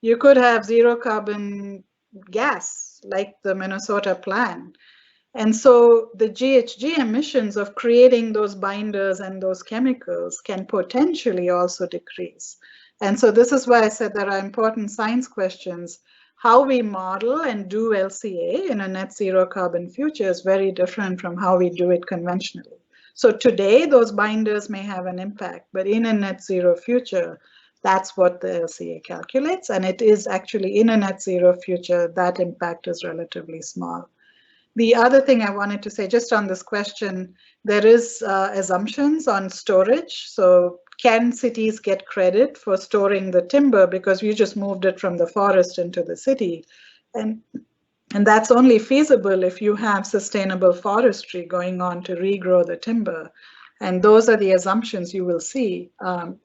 You could have zero carbon gas, like the Minnesota plan. And so the GHG emissions of creating those binders and those chemicals can potentially also decrease. And so this is why I said there are important science questions. How we model and do LCA in a net zero carbon future is very different from how we do it conventionally. So today, those binders may have an impact, but in a net zero future, that's what the LCA calculates. And it is actually in a net zero future, that impact is relatively small. The other thing I wanted to say, just on this question, there is assumptions on storage. So can cities get credit for storing the timber because you just moved it from the forest into the city? And that's only feasible if you have sustainable forestry going on to regrow the timber. And those are the assumptions you will see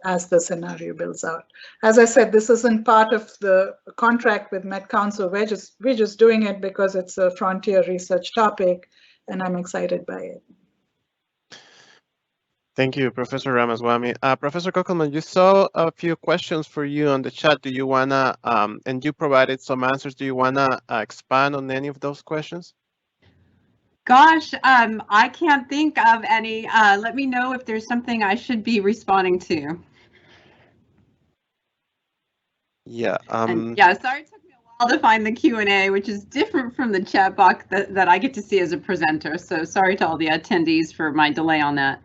as the scenario builds out. As I said, this isn't part of the contract with Met Council. We're just doing it because it's a frontier research topic, and I'm excited by it. Thank you, Professor Ramaswamy. Professor Kokelman, you saw a few questions for you on the chat. Do you wanna, and you provided some answers. Do you wanna expand on any of those questions? Gosh, I can't think of any. Let me know if there's something I should be responding to. Yeah. Yeah, sorry it took me a while to find the Q&A, which is different from the chat box that I get to see as a presenter. So sorry to all the attendees for my delay on that.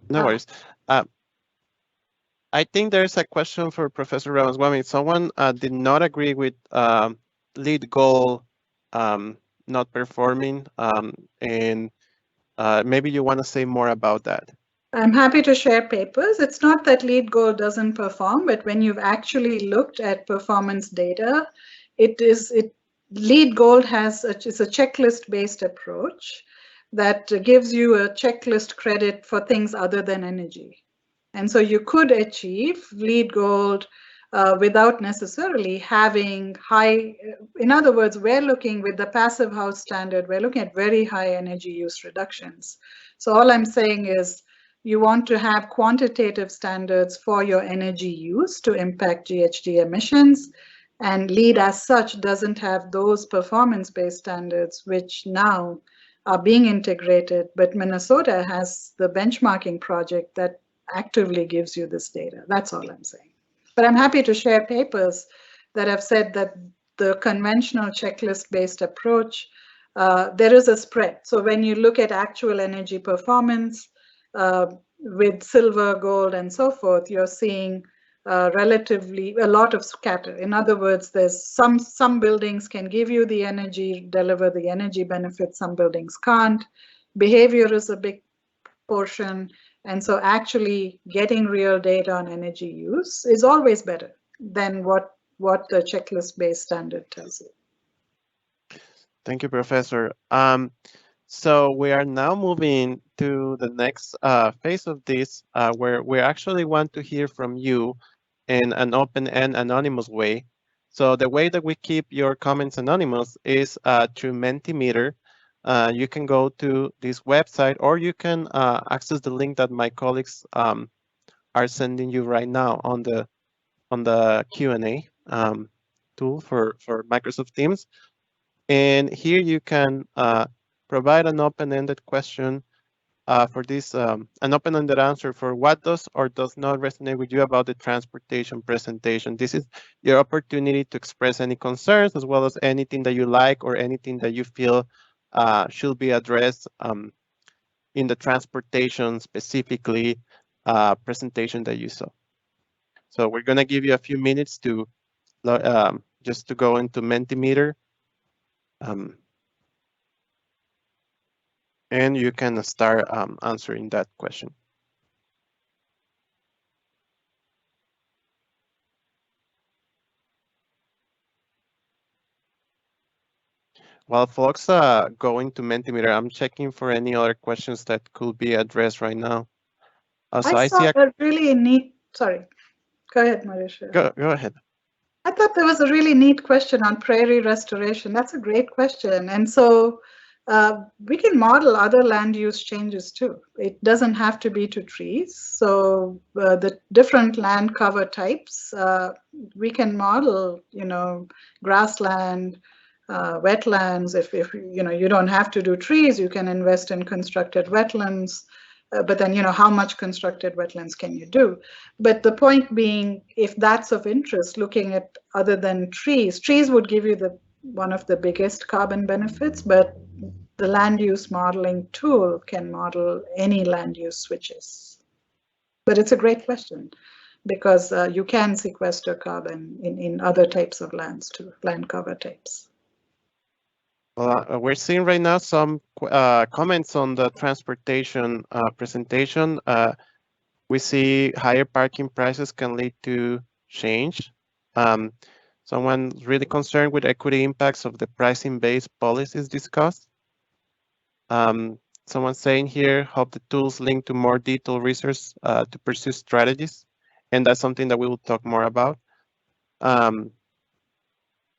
No worries. I think there's a question for Professor Ramaswamy. Someone did not agree with lead goal not performing, and maybe you want to say more about that. I'm happy to share papers. It's not that lead goal doesn't perform, but when you've actually looked at performance data, lead goal is a checklist-based approach that gives you a checklist credit for things other than energy. And so you could achieve lead gold without necessarily having high, in other words, we're looking with the passive house standard, we're looking at very high energy use reductions. So all I'm saying is you want to have quantitative standards for your energy use to impact GHG emissions, and LEED as such doesn't have those performance-based standards, which now are being integrated, but Minnesota has the benchmarking project that actively gives you this data. That's all I'm saying. But I'm happy to share papers that have said that the conventional checklist-based approach, there is a spread. So when you look at actual energy performance with silver, gold, and so forth, you're seeing relatively a lot of scatter. In other words, there's some buildings can give you the energy, deliver the energy benefits, some buildings can't. Behavior is a big portion. And so actually getting real data on energy use is always better than what the checklist-based standard tells you. Thank you, Professor. So we are now moving to the next phase of this, where we actually want to hear from you in an open and anonymous way. So the way that we keep your comments anonymous is through Mentimeter. You can go to this website, or you can access the link that my colleagues are sending you right now on the Q&A tool for Microsoft Teams. And here you can provide an open-ended question for this, an open-ended answer for what does or does not resonate with you about the transportation presentation. This is your opportunity to express any concerns, as well as anything that you like or anything that you feel should be addressed in the transportation specifically presentation that you saw. So we're going to give you a few minutes to just to go into Mentimeter. And you can start answering that question. While folks go into Mentimeter, I'm checking for any other questions that could be addressed right now. So I saw a really neat, sorry, go ahead, Marisha. Go ahead. I thought there was a really neat question on prairie restoration. That's a great question. And so we can model other land use changes too. It doesn't have to be to trees. So the different land cover types, we can model, grassland, wetlands. If you don't have to do trees, you can invest in constructed wetlands. But then, how much constructed wetlands can you do? But the point being, if that's of interest, looking at other than trees would give you one of the biggest carbon benefits, but the land use modeling tool can model any land use switches. But it's a great question, because you can sequester carbon in other types of lands too, land cover types. Well, we're seeing right now some comments on the transportation presentation. We see higher parking prices can lead to change. Someone's really concerned with equity impacts of the pricing-based policies discussed. Someone's saying here, hope the tools link to more detailed research to pursue strategies. And that's something that we will talk more about.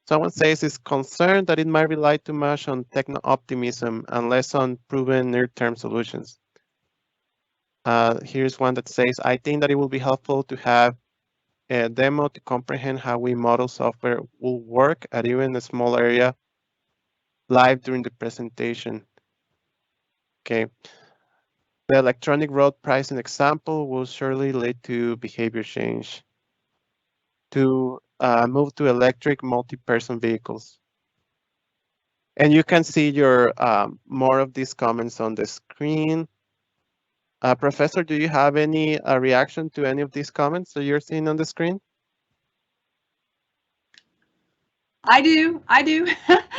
Someone says is concerned that it might rely too much on techno-optimism and less on proven near-term solutions. Here's one that says, I think that it will be helpful to have a demo to comprehend how we model software will work at even a small area live during the presentation. Okay. The electronic road pricing example will surely lead to behavior change to move to electric multi-person vehicles. And you can see your more of these comments on the screen. Professor, do you have any reaction to any of these comments that you're seeing on the screen? I do.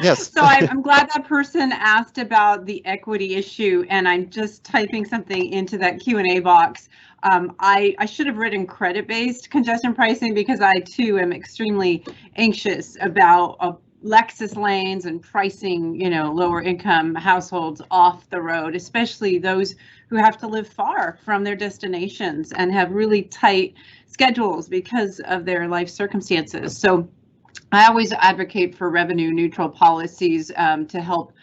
Yes. So I'm glad that person asked about the equity issue, and I'm just typing something into that Q&A box. I should have written credit-based congestion pricing because I too am extremely anxious about Lexus lanes and pricing, lower income households off the road, especially those who have to live far from their destinations and have really tight schedules because of their life circumstances. So I always advocate for revenue neutral policies to help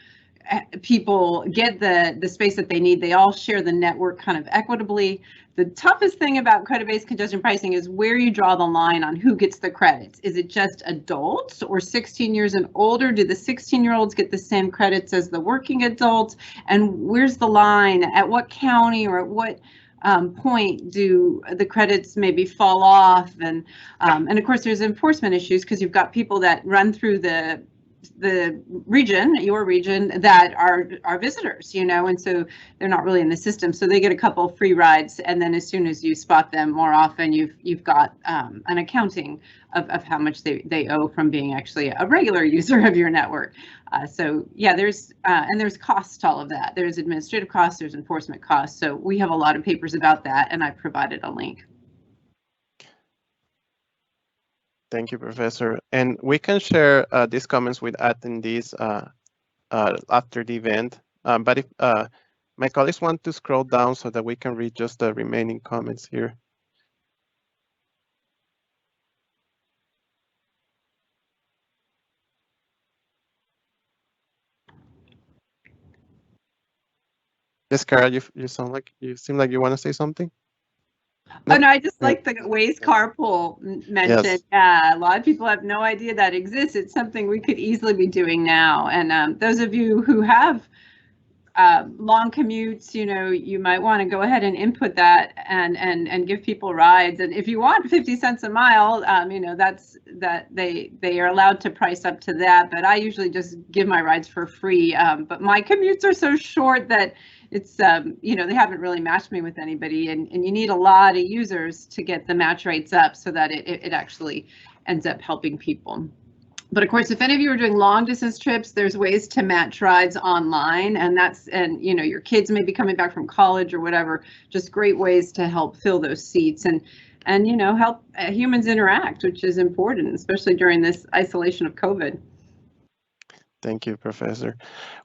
people get the space that they need. They all share the network kind of equitably. The toughest thing about credit-based congestion pricing is where you draw the line on who gets the credits. Is it just adults or 16 years and older? Do the 16-year-olds get the same credits as the working adults? And where's the line? At what county or at what point do the credits maybe fall off? And of course there's enforcement issues because you've got people that run through the region, your region, that are visitors, and so they're not really in the system, so they get a couple free rides, and then as soon as you spot them more often, you've got an accounting of how much they owe from being actually a regular user of your network. So yeah, there's costs to all of that. There's administrative costs, there's enforcement costs, so we have a lot of papers about that, and I've provided a link. Thank you, Professor. And we can share these comments with attendees after the event. But if my colleagues want to scroll down so that we can read just the remaining comments here. Yes, Cara, you seem like you want to say something? Oh no, I just like the Waze Carpool mentioned. Yes. Yeah, a lot of people have no idea that exists. It's something we could easily be doing now. And those of you who have long commutes, you might want to go ahead and input that and give people rides. And if you want 50 cents a mile, that they are allowed to price up to that. But I usually just give my rides for free. But my commutes are so short that it's they haven't really matched me with anybody, and you need a lot of users to get the match rates up so that it actually ends up helping people. But of course, if any of you are doing long distance trips, there's ways to match rides online, and your kids may be coming back from college or whatever, just great ways to help fill those seats and help humans interact, which is important, especially during this isolation of COVID. Thank you, Professor.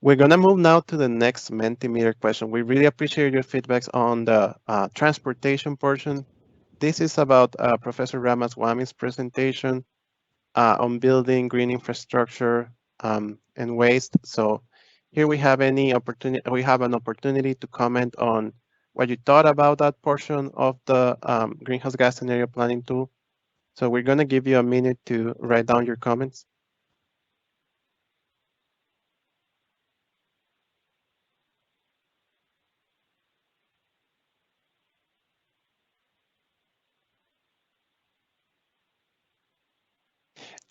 We're going to move now to the next Mentimeter question. We really appreciate your feedbacks on the transportation portion. This is about Professor Ramaswamy's presentation on building green infrastructure and waste. So here we have an opportunity to comment on what you thought about that portion of the greenhouse gas scenario planning tool. So we're going to give you a minute to write down your comments.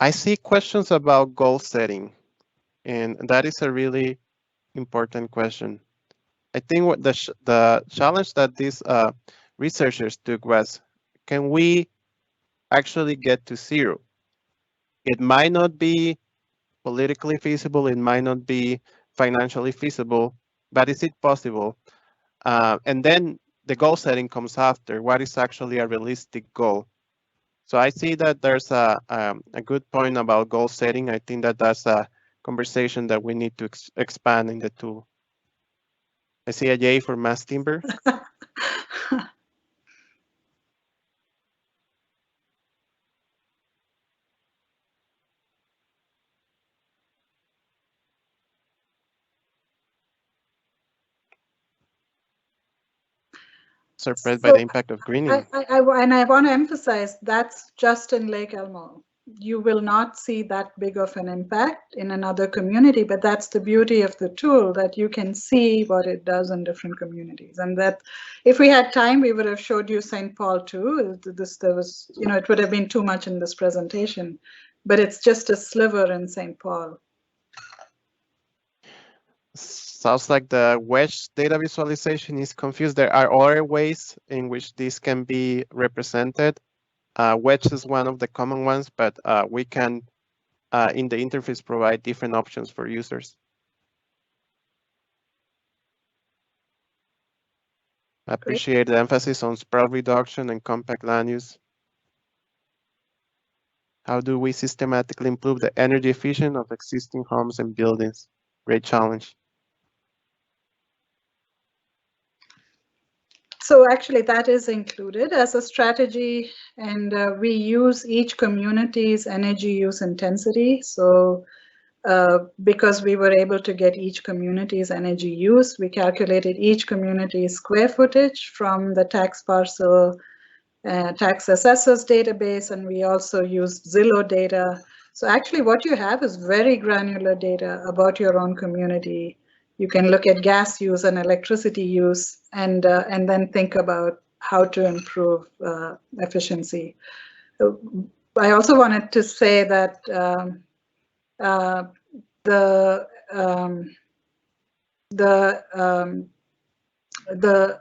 I see questions about goal setting, and that is a really important question. I think what the challenge that these researchers took was, can we actually get to zero? It might not be politically feasible, it might not be financially feasible, but is it possible? And then the goal setting comes after. What is actually a realistic goal? So I see that there's a good point about goal setting. I think that that's a conversation that we need to expand in the tool. I see a J for mass timber. Surprised by the impact of greening. And I want to emphasize that's just in Lake Elmo. You will not see that big of an impact in another community, but that's the beauty of the tool, that you can see what it does in different communities. And that if we had time, we would have showed you St. Paul too. There was, it would have been too much in this presentation, but it's just a sliver in St. Paul. Sounds like the wedge data visualization is confused. There are other ways in which this can be represented. Wedge is one of the common ones, but we can, in the interface, provide different options for users. I appreciate the emphasis on sprawl reduction and compact land use. How do we systematically improve the energy efficiency of existing homes and buildings? Great challenge. So actually that is included as a strategy, and we use each community's energy use intensity. So because we were able to get each community's energy use, we calculated each community's square footage from the tax parcel tax assessors database, and we also used Zillow data. So actually what you have is very granular data about your own community. You can look at gas use and electricity use, and then think about how to improve efficiency. I also wanted to say that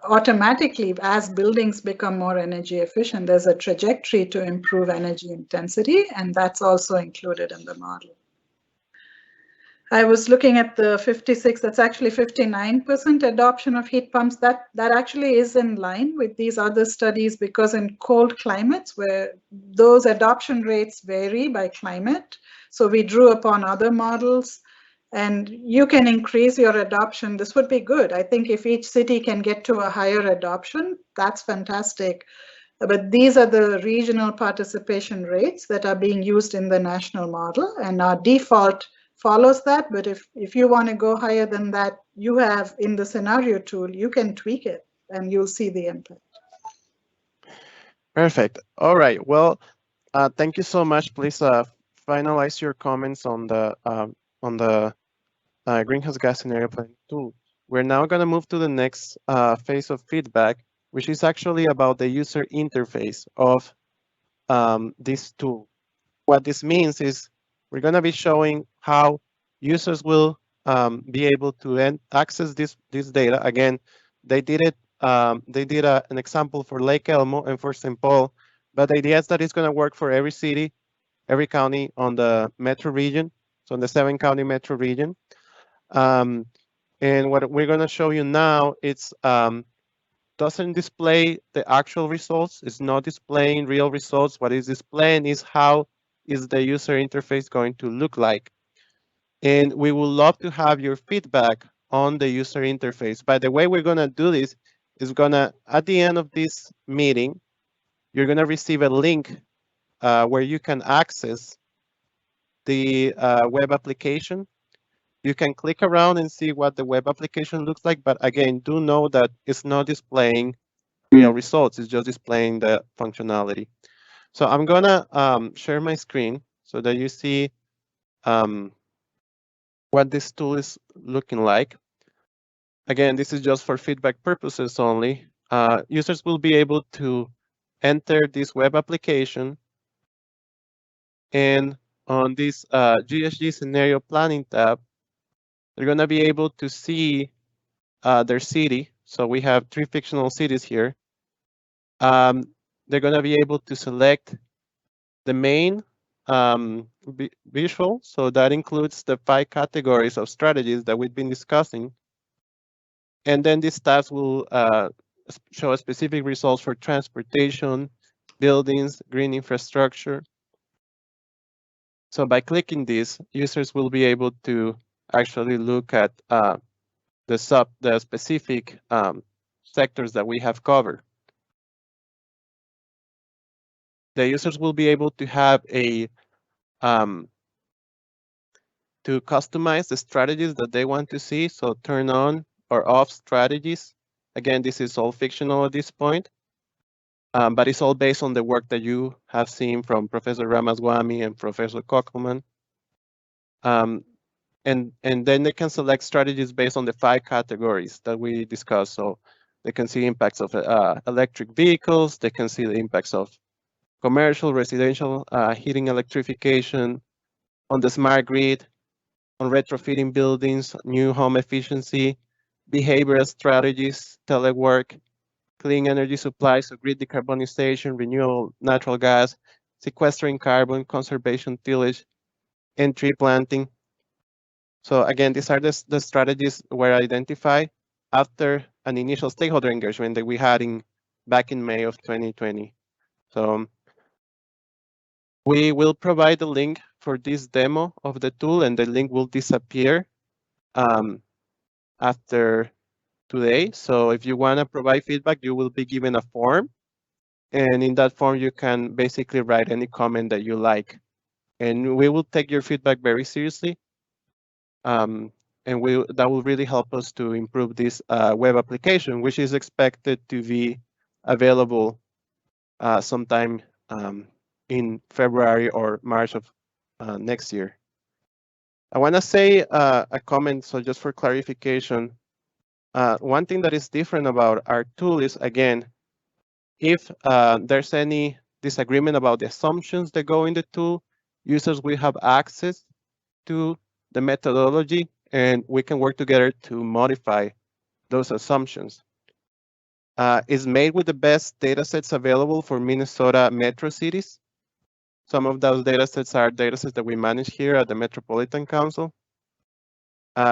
automatically, as buildings become more energy efficient, there's a trajectory to improve energy intensity, and that's also included in the model. I was looking at the 56, that's actually 59% adoption of heat pumps. That actually is in line with these other studies, because in cold climates where those adoption rates vary by climate, so we drew upon other models, and you can increase your adoption. This would be good. I think if each city can get to a higher adoption, that's fantastic. But these are the regional participation rates that are being used in the national model, and our default follows that. But if you want to go higher than that, you have in the scenario tool, you can tweak it and you'll see the impact. Perfect. All right. Well, thank you so much. Please finalize your comments on the greenhouse gas scenario planning tool. We're now going to move to the next phase of feedback, which is actually about the user interface of this tool. What this means is we're going to be showing how users will be able to access this data. Again, they did it. They did an example for Lake Elmo and for St. Paul, but the idea is that it's going to work for every city, every county on the metro region, so in the 7-county metro region. And what we're going to show you now, it's doesn't display the actual results. It's not displaying real results. What is displaying is how is the user interface going to look like. And we would love to have your feedback on the user interface. By the way, we're going to do this is at the end of this meeting, you're going to receive a link where you can access the web application. You can click around and see what the web application looks like. But again, do know that it's not displaying real results. It's just displaying the functionality. So I'm going to share my screen so that you see what this tool is looking like. Again, this is just for feedback purposes only. Users will be able to enter this web application, and on this GHG scenario planning tab, they're going to be able to see their city. So we have 3 fictional cities here. They're going to be able to select the main visual. So that includes the 5 categories of strategies that we've been discussing. And then these tabs will show specific results for transportation, buildings, green infrastructure. So by clicking this, users will be able to actually look at the specific sectors that we have covered. The users will be able to have a to customize the strategies that they want to see. So turn on or off strategies. Again, this is all fictional at this point, but it's all based on the work that you have seen from Professor Ramaswamy and Professor Kokelman. And then they can select strategies based on the 5 categories that we discussed. So they can see impacts of electric vehicles. They can see the impacts of commercial, residential heating electrification, on the smart grid, on retrofitting buildings, new home efficiency, behavioral strategies, telework, clean energy supplies, so grid decarbonization, renewable natural gas, sequestering carbon, conservation tillage, and tree planting. So again, these are the strategies were identified after an initial stakeholder engagement that we had back in May of 2020. So we will provide the link for this demo of the tool, and the link will disappear after today. So if you want to provide feedback, you will be given a form. And in that form, you can basically write any comment that you like. And we will take your feedback very seriously. And that will really help us to improve this web application, which is expected to be available sometime in February or March of next year. I want to say a comment, so just for clarification, one thing that is different about our tool is, again, if there's any disagreement about the assumptions that go in the tool, users will have access to the methodology, and we can work together to modify those assumptions. It's made with the best data sets available for Minnesota metro cities. Some of those data sets are data sets that we manage here at the Metropolitan Council.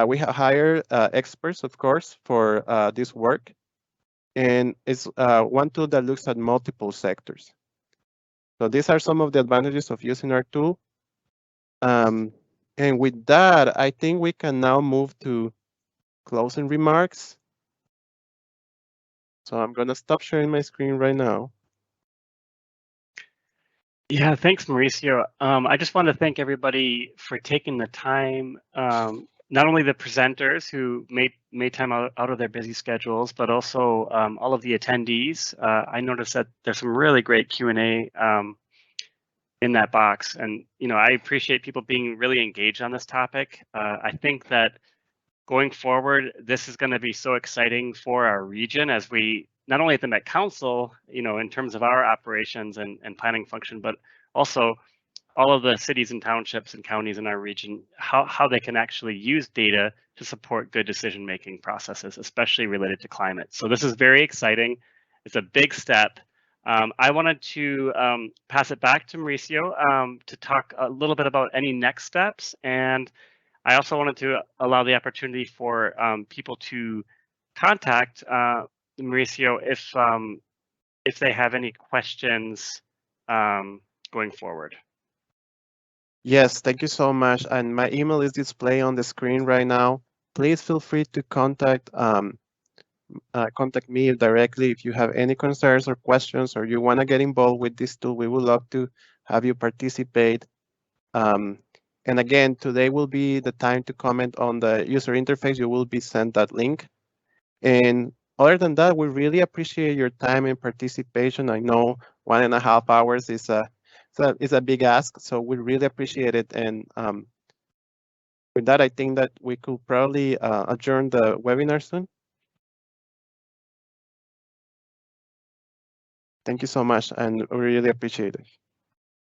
We have hired experts, of course, for this work. And it's one tool that looks at multiple sectors. So these are some of the advantages of using our tool. And with that, I think we can now move to closing remarks. So I'm going to stop sharing my screen right now. Yeah, thanks, Mauricio. I just want to thank everybody for taking the time, not only the presenters who made time out of their busy schedules, but also all of the attendees. I noticed that there's some really great Q&A in that box. And, I appreciate people being really engaged on this topic. I think that going forward, this is going to be so exciting for our region as we, not only at the Met Council, in terms of our operations and planning function, but also all of the cities and townships and counties in our region, how they can actually use data to support good decision-making processes, especially related to climate. So this is very exciting. It's a big step. I wanted to pass it back to Mauricio to talk a little bit about any next steps. And I also wanted to allow the opportunity for people to contact Mauricio if they have any questions going forward. Yes, thank you so much. And my email is displayed on the screen right now. Please feel free to contact me directly if you have any concerns or questions, or you want to get involved with this tool. We would love to have you participate. And again, today will be the time to comment on the user interface. You will be sent that link. And other than that, we really appreciate your time and participation. I know 1.5 hours is a big ask, so we really appreciate it. And with that, I think that we could probably adjourn the webinar soon. Thank you so much, and we really appreciate it.